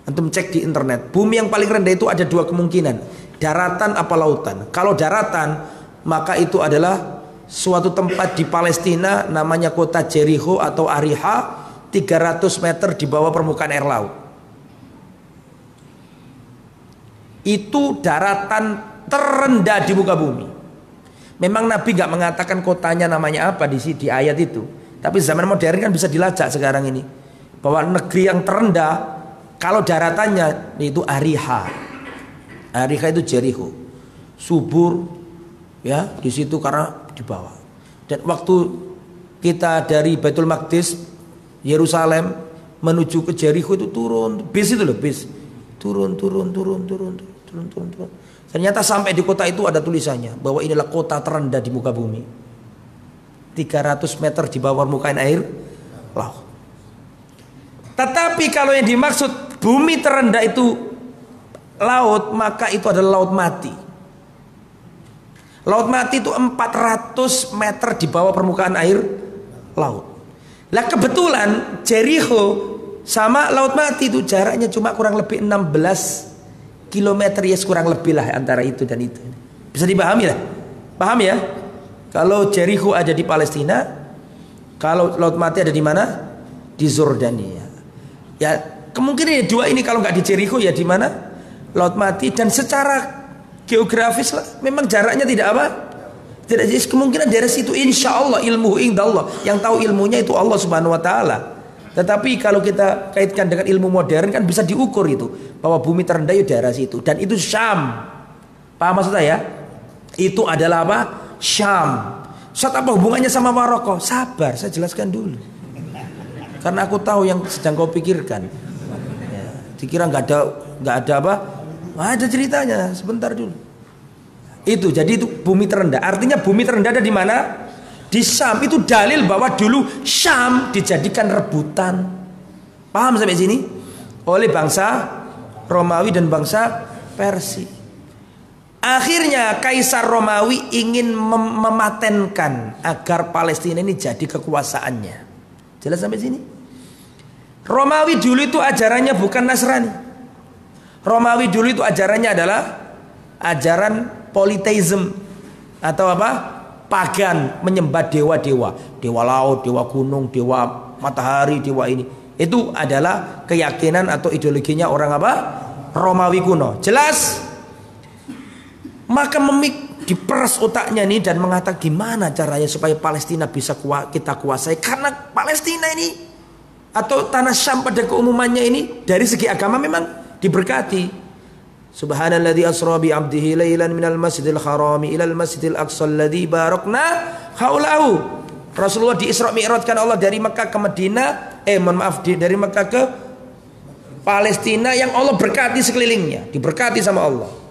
Antum cek di internet, bumi yang paling rendah itu ada dua kemungkinan, daratan apa lautan. Kalau daratan, maka itu adalah suatu tempat di Palestina namanya kota Jericho atau Ariha, 300 meter di bawah permukaan air laut. Itu daratan terendah di muka bumi. Memang Nabi gak mengatakan kotanya namanya apa di ayat itu. Tapi zaman modern kan bisa dilacak sekarang ini, bahwa negeri yang terendah kalau daratannya itu Ariha. Ariha itu Jericho, subur ya di situ karena di bawah. Dan waktu kita dari Baitul Maqdis Yerusalem menuju ke Jericho itu turun, bis itu loh, bis turun. Ternyata sampai di kota itu ada tulisannya bahwa inilah kota terendah di muka bumi, 300 meter di bawah permukaan air laut. Tetapi kalau yang dimaksud bumi terendah itu laut, maka itu adalah laut mati. Laut mati itu 400 meter di bawah permukaan air laut. Lah kebetulan Jericho sama laut mati itu jaraknya cuma kurang lebih 16 kilometer, ya kurang lebih lah antara itu dan itu. Bisa dipahami lah. Paham ya? Kalau Jericho ada di Palestina, kalau laut mati ada di mana? Di Zordania. Ya kemungkinan dua ini, kalau nggak di Jericho ya di mana? Laut Mati, dan secara geografis memang jaraknya tidak apa? Tidak, jadi kemungkinan dari situ insya Allah ilmu indallah, yang tahu ilmunya itu Allah Subhanahu Wa Taala. Tetapi kalau kita kaitkan dengan ilmu modern kan bisa diukur itu, bahwa bumi terendah itu daerah situ, dan itu Syam. Paham maksud saya? Itu adalah apa? Syam. Ustaz, apa hubungannya sama Maroko? Sabar, saya jelaskan dulu. Karena aku tahu yang sedang kau pikirkan. Ya, dikira nggak ada apa? Ada ceritanya. Sebentar dulu. Itu jadi itu bumi terendah. Artinya bumi terendah ada di mana? Di Syam. Itu dalil bahwa dulu Syam dijadikan rebutan. Paham sampai sini? Oleh bangsa Romawi dan bangsa Persia. Akhirnya Kaisar Romawi ingin mematenkan agar Palestina ini jadi kekuasaannya. Jelas sampai sini? Romawi dulu itu ajarannya bukan Nasrani. Romawi dulu itu ajarannya adalah ajaran politeisme atau apa? Pagan, menyembah dewa-dewa, dewa laut, dewa gunung, dewa matahari, dewa ini. Itu adalah keyakinan atau ideologinya orang apa? Romawi kuno. Jelas? Maka diperas otaknya nih dan mengatakan gimana caranya supaya Palestina bisa kita kuasai, karena Palestina ini atau tanah Syam pada keumumannya ini dari segi agama memang diberkati. Subhanalladzi asra bi 'abdihi lailan minal masjidil harami ilal masjidil aqsa alladzi barakna haulahu. Rasulullah di Isra Mi'rajkan Allah dari Mekah ke Madinah, dari Mekah ke Palestina yang Allah berkati sekelilingnya, diberkati sama Allah.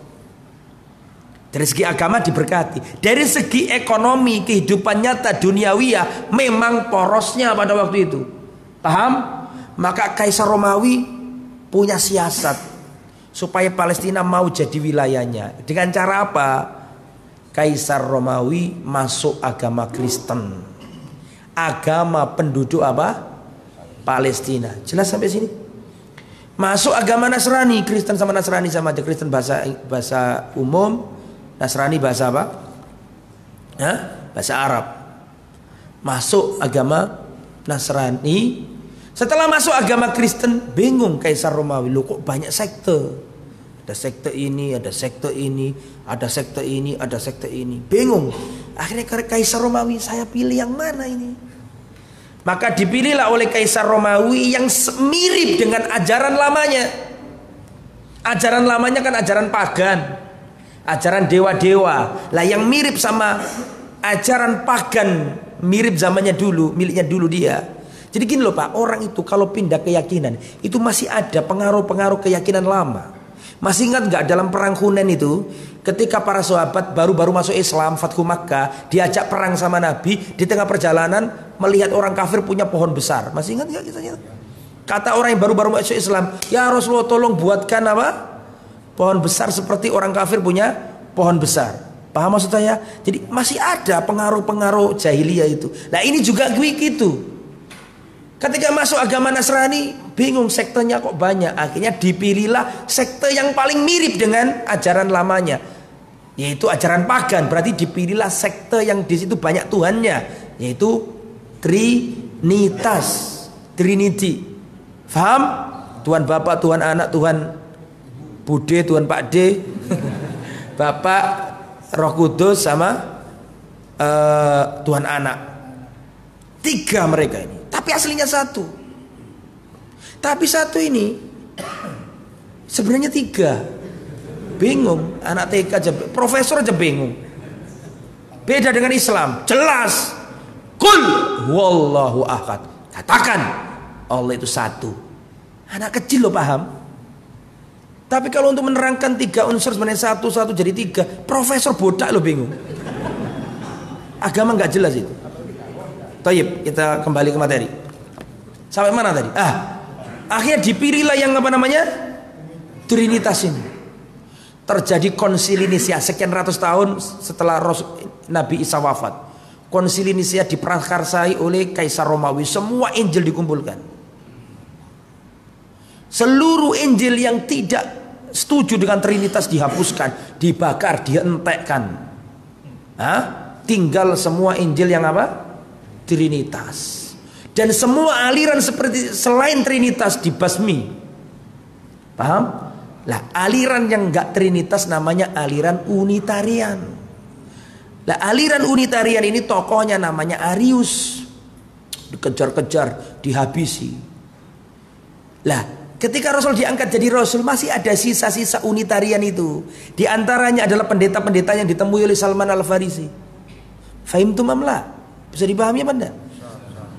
Dari segi agama diberkati. Dari segi ekonomi, kehidupan nyata duniawiyah memang porosnya pada waktu itu. Paham? Maka Kaisar Romawi punya siasat supaya Palestina mau jadi wilayahnya. Dengan cara apa? Kaisar Romawi masuk agama Kristen, agama penduduk apa? Palestina. Jelas sampai sini? Masuk agama Nasrani. Kristen sama Nasrani sama aja. Kristen bahasa umum, Nasrani bahasa apa? Bahasa Arab. Masuk agama Nasrani. Setelah masuk agama Kristen, bingung Kaisar Romawi, loh kok banyak sekte? Ada sekte ini, ada sekte ini, ada sekte ini, ada sekte ini. Bingung. Akhirnya Kaisar Romawi, saya pilih yang mana ini? Maka dipilihlah oleh Kaisar Romawi yang mirip dengan ajaran lamanya. Ajaran lamanya kan ajaran pagan, ajaran dewa-dewa. Lah yang mirip sama ajaran pagan, mirip zamannya dulu, miliknya dulu dia. Jadi gini loh Pak, orang itu kalau pindah keyakinan itu masih ada pengaruh-pengaruh keyakinan lama. Masih ingat nggak dalam perang Hunain itu, ketika para sahabat baru-baru masuk Islam, Fathu Makkah, diajak perang sama Nabi, di tengah perjalanan melihat orang kafir punya pohon besar. Masih ingat nggak kisahnya? Kata orang yang baru-baru masuk Islam, ya Rasulullah tolong buatkan apa? Pohon besar seperti orang kafir punya pohon besar. Paham maksud saya? Jadi masih ada pengaruh-pengaruh jahiliyah itu. Nah ini juga gitu. Ketika masuk agama Nasrani, bingung sektenya kok banyak. Akhirnya dipilihlah sekte yang paling mirip dengan ajaran lamanya, yaitu ajaran pagan. Berarti dipilihlah sekte yang di situ banyak Tuhannya, yaitu Trinitas, Trinity. Faham? Tuhan Bapa, Tuhan Anak, Tuhan Bude, Tuhan Pak D, Bapak, Roh Kudus sama Tuhan Anak. Tiga mereka ini. Tapi aslinya satu. Tapi satu ini sebenarnya tiga. Bingung. Anak TK aja, profesor aja bingung. Beda dengan Islam. Jelas. Qul huwallahu ahad. Katakan Allah itu satu. Anak kecil loh paham. Tapi kalau untuk menerangkan tiga unsur sebenarnya satu jadi tiga, profesor bodak loh bingung. Agama nggak jelas itu. Tayyib, kita kembali ke materi. Sampai mana tadi? Akhirnya dipilihlah yang apa namanya? Trinitas ini. Terjadi konsili Nicea sekian ratus tahun setelah Nabi Isa wafat. Konsili Nicea diprakarsai oleh Kaisar Romawi. Semua Injil dikumpulkan. Seluruh Injil yang tidak setuju dengan Trinitas dihapuskan, dibakar, dientekkan. Tinggal semua Injil yang apa? Trinitas. Dan semua aliran seperti selain Trinitas dibasmi. Paham? Lah aliran yang enggak trinitas namanya aliran Unitarian. Lah aliran Unitarian ini tokohnya namanya Arius. Dikejar-kejar, dihabisi. Lah ketika Rasul diangkat jadi Rasul, masih ada sisa-sisa Unitarian itu. Di antaranya adalah pendeta-pendeta yang ditemui oleh Salman Al-Farisi. Fahimtum amla? Bisa dipahami apa enggak?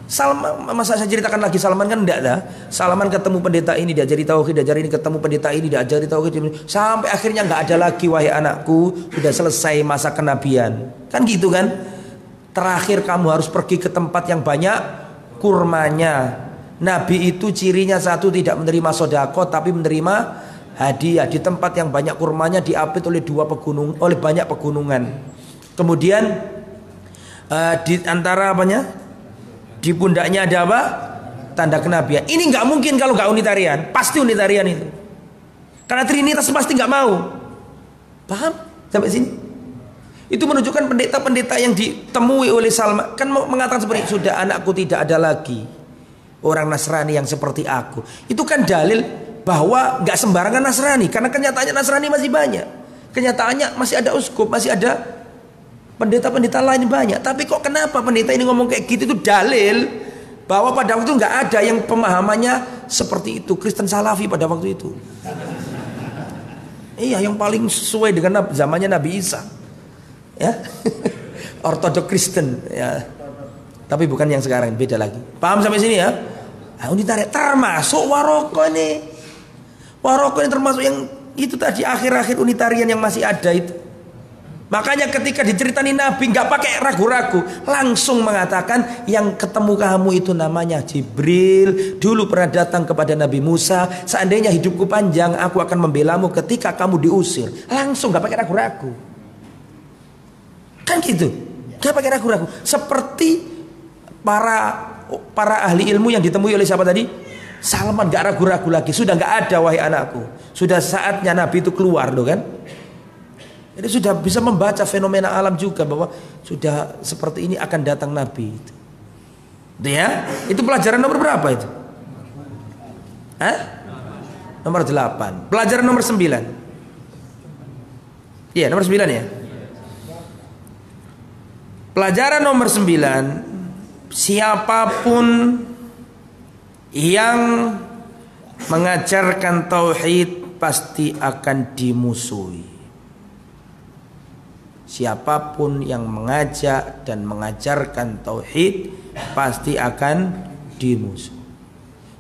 Salman, masa saya ceritakan lagi Salman kan enggak dah. Salman ketemu pendeta ini diajari tauhid, diajari ini, ketemu pendeta ini diajari tauhid, sampai akhirnya enggak ada lagi, wahai anakku, sudah selesai masa kenabian. Kan gitu kan? Terakhir kamu harus pergi ke tempat yang banyak kurmanya. Nabi itu cirinya satu, tidak menerima sodako tapi menerima hadiah. Di tempat yang banyak kurmanya diapit oleh oleh banyak pegunungan. Kemudian di antara apanya? Di pundaknya ada apa? Tanda kenabian. Ini nggak mungkin kalau nggak Unitarian. Pasti Unitarian itu. Karena Trinitas pasti nggak mau. Paham? Sampai sini? Itu menunjukkan pendeta-pendeta yang ditemui oleh Salman kan mengatakan seperti sudah anakku tidak ada lagi orang Nasrani yang seperti aku. Itu kan dalil bahwa nggak sembarangan Nasrani. Karena kenyataannya Nasrani masih banyak. Kenyataannya masih ada uskup, masih ada pendeta-pendeta lain banyak. Tapi kok kenapa pendeta ini ngomong kayak gitu? Itu dalil bahwa pada waktu itu nggak ada yang pemahamannya seperti itu. Kristen Salafi pada waktu itu. Iya, yang paling sesuai dengan zamannya Nabi Isa. Ya, Ortodok Kristen. Ya, tapi bukan yang sekarang, beda lagi. Paham sampai sini ya? Nah, Unitarian termasuk Waroko ini. Waroko ini termasuk yang itu tadi akhir-akhir Unitarian yang masih ada itu. Makanya ketika diceritani Nabi nggak pakai ragu-ragu, langsung mengatakan yang ketemu kamu itu namanya Jibril. Dulu pernah datang kepada Nabi Musa. Seandainya hidupku panjang, aku akan membelamu ketika kamu diusir. Langsung nggak pakai ragu-ragu. Kan gitu, nggak pakai ragu-ragu. Seperti para ahli ilmu yang ditemui oleh siapa tadi? Salman, nggak ragu-ragu lagi. Sudah nggak ada, wahai anakku. Sudah saatnya Nabi itu keluar, loh kan? Jadi sudah bisa membaca fenomena alam juga bahwa sudah seperti ini akan datang Nabi itu. Ya, itu pelajaran nomor berapa itu? Hah? Nomor 8. Pelajaran nomor 9. Iya, nomor 9 ya. Pelajaran nomor 9, siapapun yang mengajarkan tauhid pasti akan dimusuhi. Siapapun yang mengajak dan mengajarkan tauhid pasti akan dimusuhi.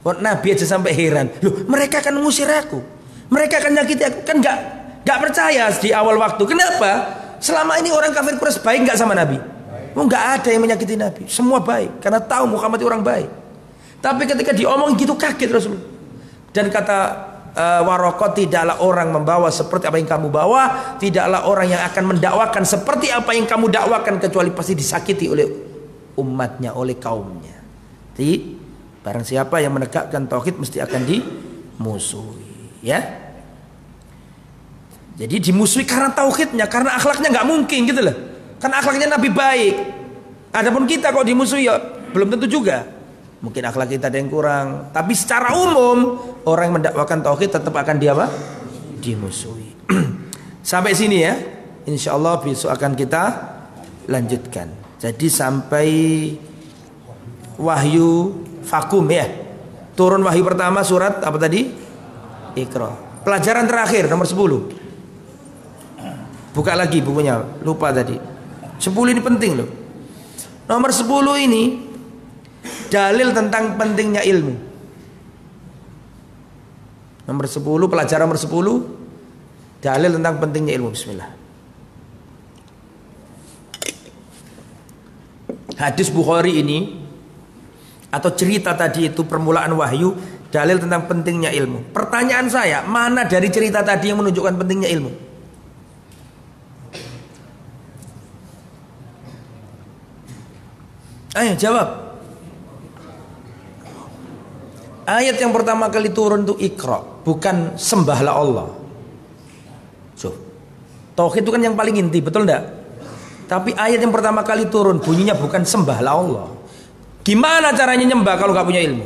Kok Nabi aja sampai heran, loh mereka akan mengusir aku, mereka akan nyakiti aku, kan nggak percaya di awal waktu. Kenapa? Selama ini orang kafir Quraisy baik nggak sama Nabi? Nggak ada yang menyakiti Nabi, semua baik karena tahu Muhammad itu orang baik. Tapi ketika diomong gitu kaget Rasul. Dan kata Waroko, tidaklah orang membawa seperti apa yang kamu bawa, tidaklah orang yang akan mendakwakan seperti apa yang kamu dakwakan, kecuali pasti disakiti oleh umatnya, oleh kaumnya. Jadi barang siapa yang menegakkan tauhid mesti akan dimusuhi, ya. Jadi dimusuhi karena tauhidnya, karena akhlaknya nggak mungkin gitu loh. Karena akhlaknya Nabi baik. Adapun kita kok dimusuhi ya belum tentu juga. Mungkin akhlak kita ada yang kurang, tapi secara umum orang yang mendakwakan tauhid tetap akan dimusuhi. Sampai sini ya. Insyaallah besok akan kita lanjutkan. Jadi sampai wahyu vakum ya. Turun wahyu pertama surat apa tadi? Iqra. Pelajaran terakhir nomor 10. Buka lagi bukunya, lupa tadi. 10 ini penting loh. Nomor 10 ini dalil tentang pentingnya ilmu. Nomor 10, pelajaran nomor 10, dalil tentang pentingnya ilmu. Bismillah. Hadis Bukhari ini atau cerita tadi itu permulaan wahyu, dalil tentang pentingnya ilmu. Pertanyaan saya, mana dari cerita tadi yang menunjukkan pentingnya ilmu? Ayo jawab. Ayat yang pertama kali turun itu Iqra, bukan sembahlah Allah. So, tauhid itu kan yang paling inti, betul enggak? Tapi ayat yang pertama kali turun bunyinya bukan sembahlah Allah. Gimana caranya nyembah kalau nggak punya ilmu?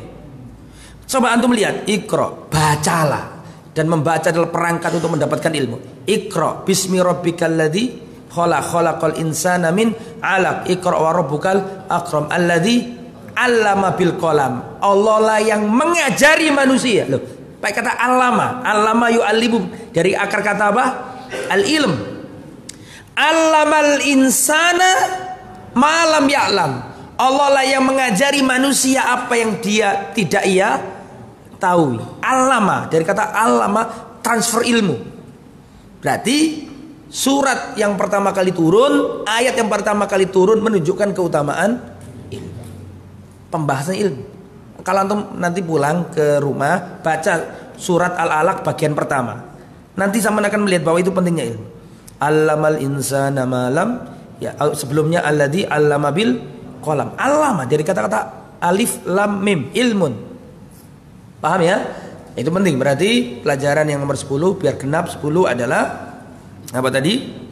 Coba antum lihat, Iqra, bacalah. dan membaca adalah perangkat untuk mendapatkan ilmu. Iqra bismi rabbikal ladzi khalaqal insana min 'alaq. Iqra wa rabbukal akram alladzi 'allama bil qalam. Allah lah yang mengajari manusia. Loh, pakai kata allama yu'allimu dari akar kata apa? Al-ilm. Allamal insana ma lam ya'lam. Allah lah yang mengajari manusia apa yang dia tidak ia tahu. Allama dari kata allama, transfer ilmu. Berarti surat yang pertama kali turun, ayat yang pertama kali turun menunjukkan keutamaan ilmu. Pembahasan ilmu. Kalau antum nanti pulang ke rumah baca surat Al-Alaq bagian pertama, nanti sama akan melihat bahwa itu pentingnya ilmu. Allamal insana malam, ya sebelumnya alladzi allama bil qalam. Allama dari kata-kata alif lam mim, ilmun. Paham ya? Itu penting. Berarti pelajaran yang nomor 10 biar genap 10 adalah apa tadi?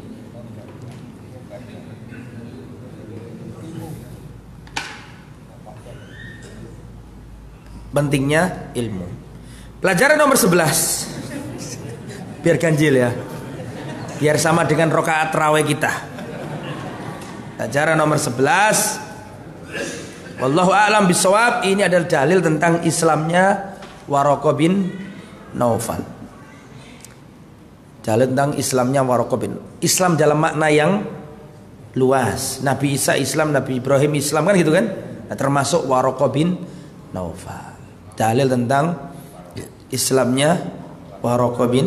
Pentingnya ilmu. Pelajaran nomor 11. Biar ganjil ya. Biar sama dengan rakaat tarawih kita. Pelajaran nomor 11. Wallahu a'lam bishawab. Ini adalah dalil tentang Islamnya Waraqah bin Naufal. Dalil tentang Islamnya Waraqah bin. Islam dalam makna yang luas. Nabi Isa Islam, Nabi Ibrahim Islam, kan gitu kan? Nah, termasuk Waraqah bin Naufal. Dalil tentang Islamnya Waraqah bin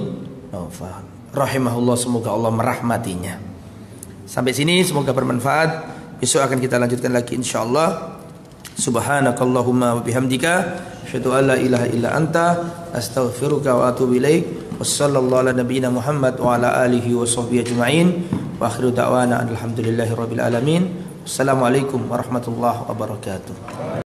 Naufal. Rahimahullah, semoga Allah merahmatinya. Sampai sini semoga bermanfaat. Besok akan kita lanjutkan lagi insyaallah. Subhanakallahumma wa bihamdika asyhadu an la ilaha illa anta astaghfiruka wa atubu ilaik. Wassallallahu ala nabiyyina Muhammad wa ala alihi wa sahbihi ajma'in. Wa akhiru da'wana alhamdulillahi rabbil alamin. Assalamualaikum warahmatullahi wabarakatuh.